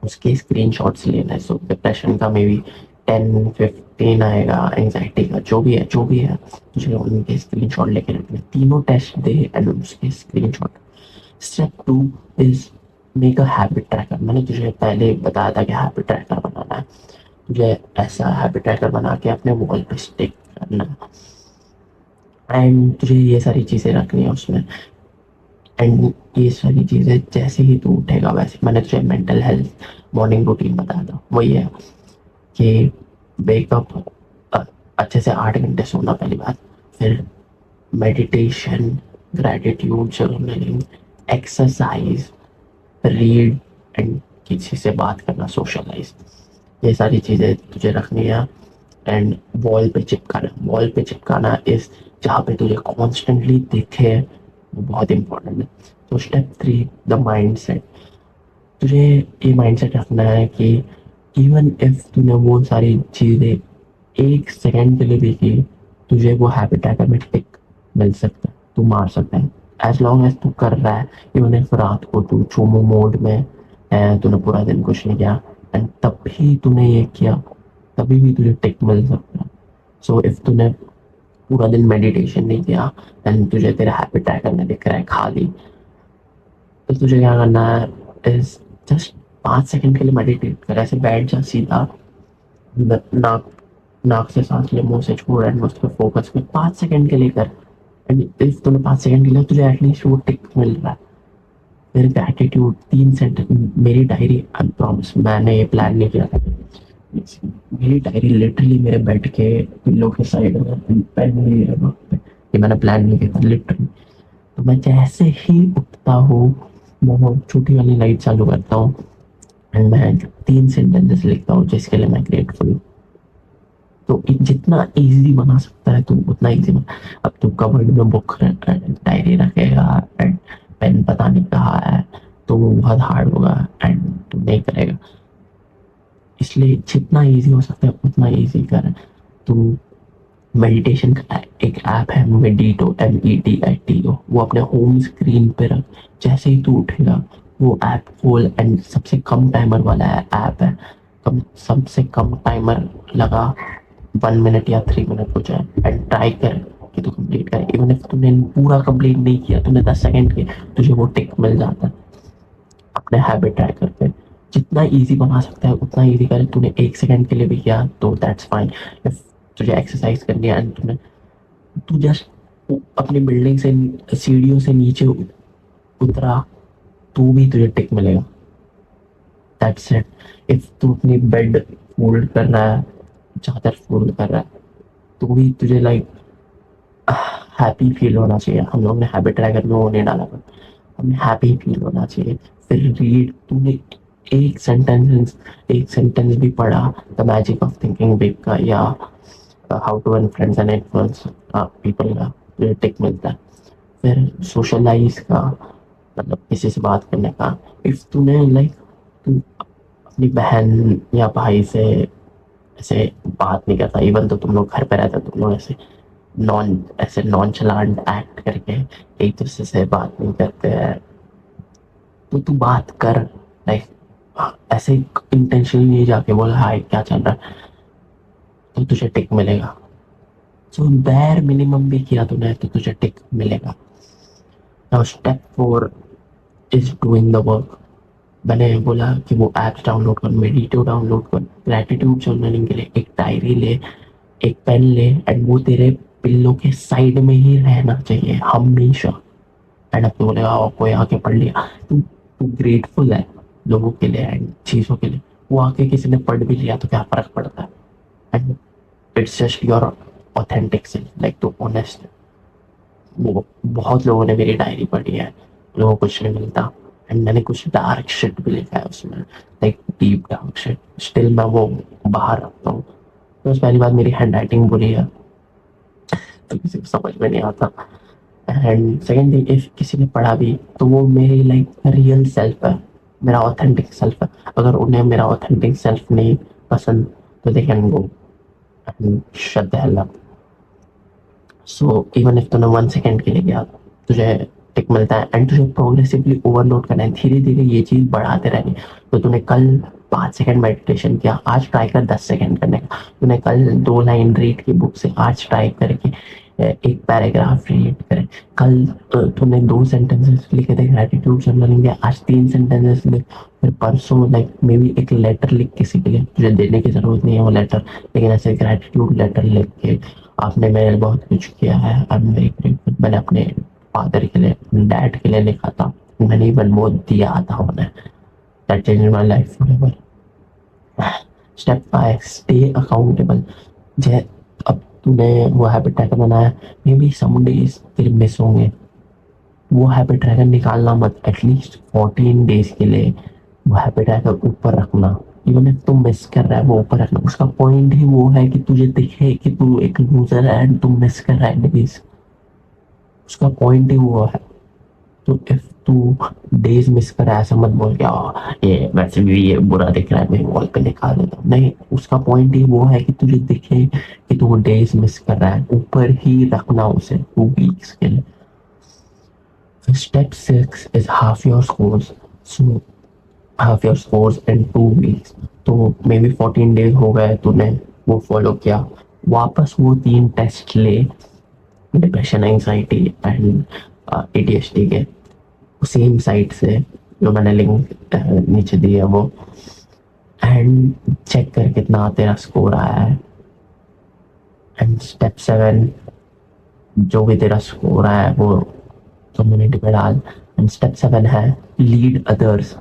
उसके स्क्रीनशॉट्स लेना है। सो डिप्रेशन का मे बी 10-15 आएगा, एंजाइटी का जो भी है तुझे उनके स्क्रीनशॉट लेके रखने हैं। तीनों टेस्ट दे एंड उसके screenshot. Step 2 is make a habit tracker. मैंने तुझे पहले बताया था कि हैबिट ट्रैकर बनाना है। तुझे ऐसा हैबिट ट्रैकर बना के अपने वॉल पे स्टिक करना है एंड तुझे ये सारी चीज़ें रखनी है उसमें। एंड ये सारी चीज़ें जैसे ही तू उठेगा वैसे, मैंने तुझे मेंटल हेल्थ मॉर्निंग रूटीन बताया था, वही है कि वेकअप, अच्छे से 8 घंटे सोना पहली बात। फिर meditation, gratitude, journaling, exercise, read and किसी से बात करना, सोशलाइज। ये सारी चीज़ें तुझे रखनी है। एंड वॉल पे चिपकाना इस जहाँ पे तुझे कॉन्स्टेंटली दिखे, वो बहुत इंपॉर्टेंट है। तो स्टेप 3 द माइंड सेट। तुझे ये माइंडसेट रखना है कि इवन इफ तूने वो सारी चीज़ें 1 सेकेंड के लिए भी की, तुझे वो हैबिट ट्रैकर में टिक मिल सकता है, तू मार सकता है। एज लॉन्ग एज तू कर रहा है, इवन इफ रात को तू चोमो मोड में है, तूने पूरा दिन कुछ नहीं किया एंड तब भी तूने ये किया, तभी भी तुझे टिक मिल सकता है। सो इफ तूने पूरा दिन मेडिटेशन नहीं किया एंड तुझे तेरा हैबिट ट्रैकर में दिख रहा है खाली, तो तुझे क्या करना है इज जस्ट 5 सेकंड के लिए मेडिटेट कर। ऐसे बैठ जा सीधा, नाक नाक से सांस ले, मुंह से छोड़ एंड उस पर फोकस कर 5 सेकंड के लिए कर। एंड इफ तूने 5 सेकंड के लिए तुझे एटलीस्ट वो टिक मिल रहा है। फिर ग्रैटिट्यूड 3 सेंटेंस। मेरी डायरी, आई प्रॉमिस मैंने ये प्लान नहीं किया था, मेरी डायरी लिटरली मेरे बेड के पिल्लो के साइड में पेन नहीं है वहाँ पे। ये मैंने प्लान नहीं किया था लिटरली। तो मैं जैसे ही उठता हूँ मैं छोटी वाली लाइट चालू करता हूँ एंड मैं 3 सेंटेंसेस लिखता हूँ जिसके लिए मैं ग्रेटफुल हूँ। तो जितना इजी बना सकता है तू उतना इजी बना। अब तू कवर्ड में बुक डायरी रखेगा एंड पेन पता नहीं कहाँ है, तो वो बहुत हार्ड होगा एंड तू नहीं करेगा। इसलिए जितना इजी हो सकता है उतना इजी कर। तू मेडिटेशन का एक ऐप है मेडिटो, MEDITO, वो अपने होम स्क्रीन पे रख। जैसे ही तू उठेगा वो ऐप खोल एंड सबसे कम टाइमर वाला ऐप है, सबसे कम टाइमर लगा, 1 मिनट या 3 मिनट हो जाए एंड ट्राई कर कि तू कंप्लीट करे। इवन इफ तूने पूरा कंप्लीट नहीं किया, तूने 10 सेकंड के, तुझे वो टिक मिल जाता है अपने हैबिट ट्रैकर पे। जितना इजी बना सकता है उतना इजी करे। तूने 1 सेकंड के लिए भी किया तो दैट्स फाइन। इफ तुझे एक्सरसाइज करनी है एंड तू जस्ट अपनी बिल्डिंग से सीढ़ियों से नीचे उतरा, तो भी तुझे टिक मिलेगा। That's it. इफ तू अपनी बेड फोल्ड कर रहा है, चादर फोल्ड कर रहा है, तो भी तुझे लाइक हैप्पी फील होना चाहिए। हम लोग ने हैबिट ट्रैकर में वो नहीं डाला था, हमें हैप्पी फील होना चाहिए। फिर रीड, तूने एक सेंटेंस भी पढ़ा the magic of thinking big का, या how to influence and influence people का, तुझे टिक मिलता है। फिर सोशलाइज का, मतलब किसी से बात करने का। इफ तूने लाइक तू अपनी बहन या भाई से ऐसे बात नहीं करता, इवन तो तुम लोग घर पे रहते हो, तुम लोग ऐसे नॉन चलांट एक्ट करके एक दूसरे से बात नहीं करते हैं, तो तू बात कर। लाइक ऐसे इंटेंशनली नहीं जाके बोल हाय क्या चल रहा है, तो तुझे टिक मिलेगा। सो बैर मिनिमम भी किया तूने तो तुझे टिक मिलेगा. Now step 4 is doing the work. मैंने बोला कि वो ऐप्स डाउनलोड कर, मेडिटेटिव डाउनलोड कर, ग्रैटिट्यूड जर्नलिंग के लिए एक डायरी ले, एक पेन ले, एंड वो तेरे पिल्लों के साइड में ही रहना चाहिए हमेशा. एंड अब तो बोलेगा कोई आके पढ़ लिया, तू तू ग्रेटफुल है लोगों के लिए एंड चीज़ों के लिए. वो आके किसी ने पढ़ भी लिया तो क्या फर्क पड़ता है. And it's just your authentic self, like to honest. वो बहुत लोगों ने मेरी डायरी पढ़ी है, लोगों को कुछ नहीं मिलता. एंड मैंने कुछ डार्क शिट भी लिखा है उसमें, like deep dark shit. Still मैं वो बाहर रखता हूँ. तो पहली बात, मेरी हैंड राइटिंग बुरी है तो किसी को समझ में नहीं आता. एंड सेकेंड थिंग, इफ किसी ने पढ़ा भी तो वो मेरी लाइक रियल सेल्फ है, मेरा ऑथेंटिक सेल्फ है. अगर उन्हें मेरा ऑथेंटिक सेल्फ नहीं पसंद तो they can go and shut the hell up. So even if तूने 1 सेकेंड के लिए गया, तुझे टिक मिलता है. एंड तुझे प्रोग्रेसिवली ओवरलोड करना है, धीरे धीरे ये चीज़ बढ़ाते रहनी. तो तूने कल 5 सेकेंड मेडिटेशन किया, आज ट्राई कर 10 सेकेंड करने का. तूने कल 2 लाइन रीड की बुक से, आज ट्राई करके एक पैराग्राफ रीड करें. कल तूने 2 सेंटेंसेस लिखे थे ग्रेटिट्यूड जर्नलिंग के, आज 3 सेंटेंसेस लिख. फिर परसों लाइक मे बी एक लेटर लिख किसी के लिए, तुझे देने की जरूरत नहीं है वो लेटर, लेकिन ऐसे ग्रेटिट्यूड लेटर लिख के आपने मेरे लिए बहुत कुछ किया है, आई एम वेरी ग्रेटफुल. मैंने अपने फादर के लिए, अपने डैड के लिए लिखा था, मैंने इवन वो दिया था उन्हें. That changed my life forever. Step 5, stay accountable. जै अब तूने वो हैबिट ट्रैकर बनाया, मे बी सम डेज तेरे मिस होंगे, वो हैबिट ट्रैकर निकालना मत. एटलीस्ट 14 डेज के लिए वो हैबिट ट्रैकर ऊपर रखना. इवन इफ तुम मिस कर रहा है वो ऊपर रखना. उसका पॉइंट ही वो है कि तुझे दिखे कि तू एक लूजर है एंड तुम मिस कर रहा है डेज. उसका पॉइंट ही वो है. तो इफ तू डेज मिस कर रहा है, ऐसा मत बोल के ये वैसे भी ये बुरा दिख रहा है, मैं वॉल पे निकाल देता हूँ. नहीं, उसका पॉइंट ही वो है कि तुझे दिखे कि तू डेज मिस कर रहा है, ऊपर ही रखना उसे 2 वीक्स के लिए. Step 6 is half your scores. So half your scores in 2 weeks. तो मे बी 14 डेज हो गए, तूने वो फॉलो किया, वापस वो 3 टेस्ट ले, डिप्रेशन, एंग्जाइटी एंड ADHD के, सेम साइट से जो मैंने लिंक नीचे दी है वो. एंड चेक कर कितना तेरा स्कोर आया है. एंड स्टेप 7, जो भी तेरा स्कोर आया है वो कम्युनिटी पे डाल. एंड स्टेप 7 है लीड अदर्स.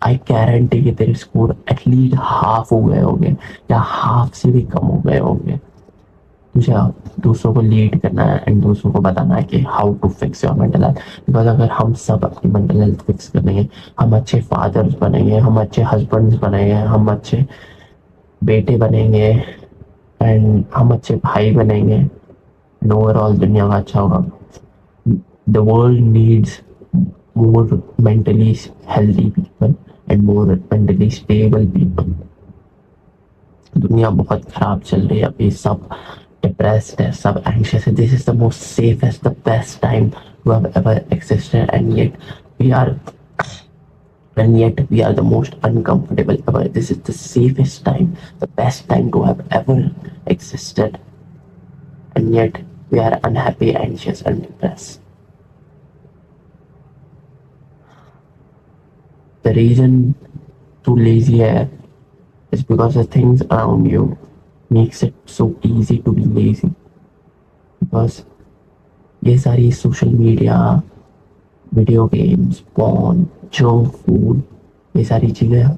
आई गारंटी कि तेरे स्कोर एटलीस्ट हाफ हो गए होंगे या हाफ से भी कम हो गए होंगे. तुझे दूसरों को लीड करना है एंड दूसरों को बताना है कि how to fix your mental health. Because अगर हम सब अपनी मेंटल हेल्थ फिक्स करेंगे, हम अच्छे फादर्स बनेंगे, हम अच्छे हस्बैंड्स बनेंगे, हम अच्छे बेटे बनेंगे एंड हम अच्छे भाई बनेंगे एंड ओवरऑल दुनिया का अच्छा होगा. The world needs more mentally healthy people and more mentally stable people. दुनिया बहुत खराब चल रही है अभी, सब डिप्रेस्ड है, सब एंशियस है. This is the most safest, the best time to have ever existed. And yet we are the most uncomfortable ever. This is the safest time, the best time to have ever existed, and yet we are unhappy, anxious and depressed. The reason too lazy है is because the things around you makes it so easy to be lazy. Because ये सारी social media, video games, porn, junk food, ये सारी चीज़ें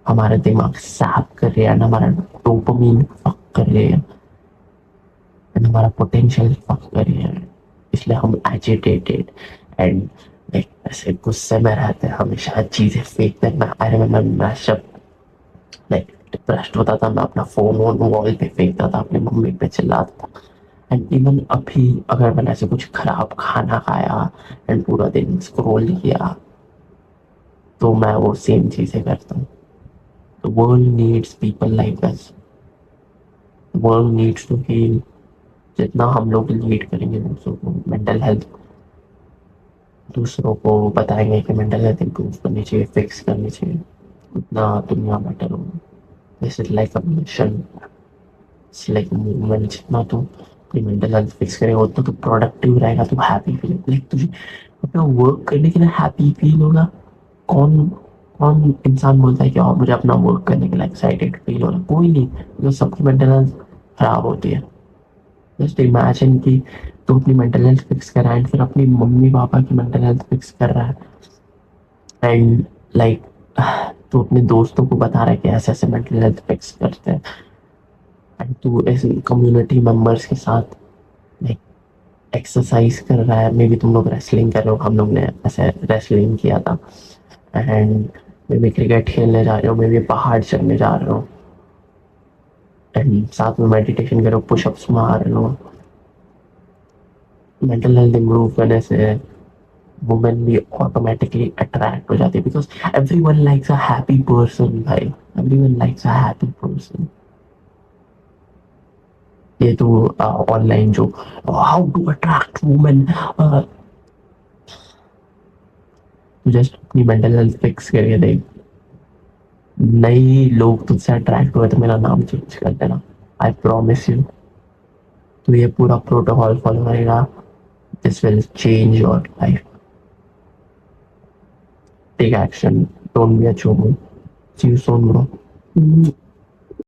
हमारा दिमाग SAP कर रही है, हमारा डोपामीन फक कर रही है, हमारा पोटेंशियल फक कर रही है. इसलिए हम एजिटेटेड एंड लाइक ऐसे गुस्से में रहते हैं, हमेशा चीज़ें फेंक देना. आई रिमेम्बर मैं जब लाइक डिप्रेस्ड होता था, मैं अपना फोन वॉल पे फेंकता था, अपनी मम्मी पे चिल्लाता था. एंड इवन अभी अगर मैंने ऐसे कुछ खराब खाना खाया एंड पूरा दिन स्क्रॉल किया तो मैं वो सेम चीज़ें करता हूँ. The world needs people like us. The world needs to heal. जितना हम लोग लीड करेंगे दूसरों को मेंटल हेल्थ, दूसरों को बताएंगे कि मेंटल हेल्थ इंप्रूव करनी चाहिए, फिक्स करनी चाहिए, उतना दुनिया बेटर होगी. This is like a mission, it's like movement. जितना तू अपनी मेंटल हेल्थ फिक्स करेगा तो प्रोडक्टिव रहेगा, तो हैप्पी फील लाइक तुझे अपना वर्क करने के लिए हैप्पी फील होगा। कौन कौन इंसान बोलता है कि हाँ मुझे अपना वर्क करने के लिए एक्साइटेड फील हो रहा है? कोई नहीं, जो सबकी मेंटल हेल्थ खराब होती है। जस्ट इमेजिन कि तू अपनी मेंटल हेल्थ फिक्स कर रहा है, फिर अपनी मम्मी पापा की मेंटल हेल्थ फिक्स कर रहा है, एंड लाइक तू अपने दोस्तों को बता रहा है कि ऐसे ऐसे मेंटल हेल्थ फिक्स करते हैं, एंड तू ऐसे कम्युनिटी मेंबर्स के साथ लाइक एक्सरसाइज कर रहा है। मे बी तुम लोग रेसलिंग कर रहे हो, हम लोग ने ऐसे रेसलिंग किया था, एंड मे बी क्रिकेट खेलने जा रहे हो, मे बी पहाड़ चढ़ने जा रहे हो, एंड साथ में मेडिटेशन करो, पुशअप्स मार रहे हो। मेंटल हेल्थ इम्प्रूव करने से वुमेन भी ऑटोमेटिकली अट्रैक्ट हो जाती है, because everyone likes a happy person भाई, everyone likes a happy person. ये तो ऑनलाइन जो how to attract women, just अपनी मेंटल हेल्थ फिक्स करके देख, नई लोग तुझसे अट्रैक्ट हुए तो मेरा नाम चेंज कर देना, आई प्रॉमिस यू। तो ये पूरा प्रोटोकॉल फॉलो करेगा, this will change your life. Take action, don't be a चोमू। See you soon bro.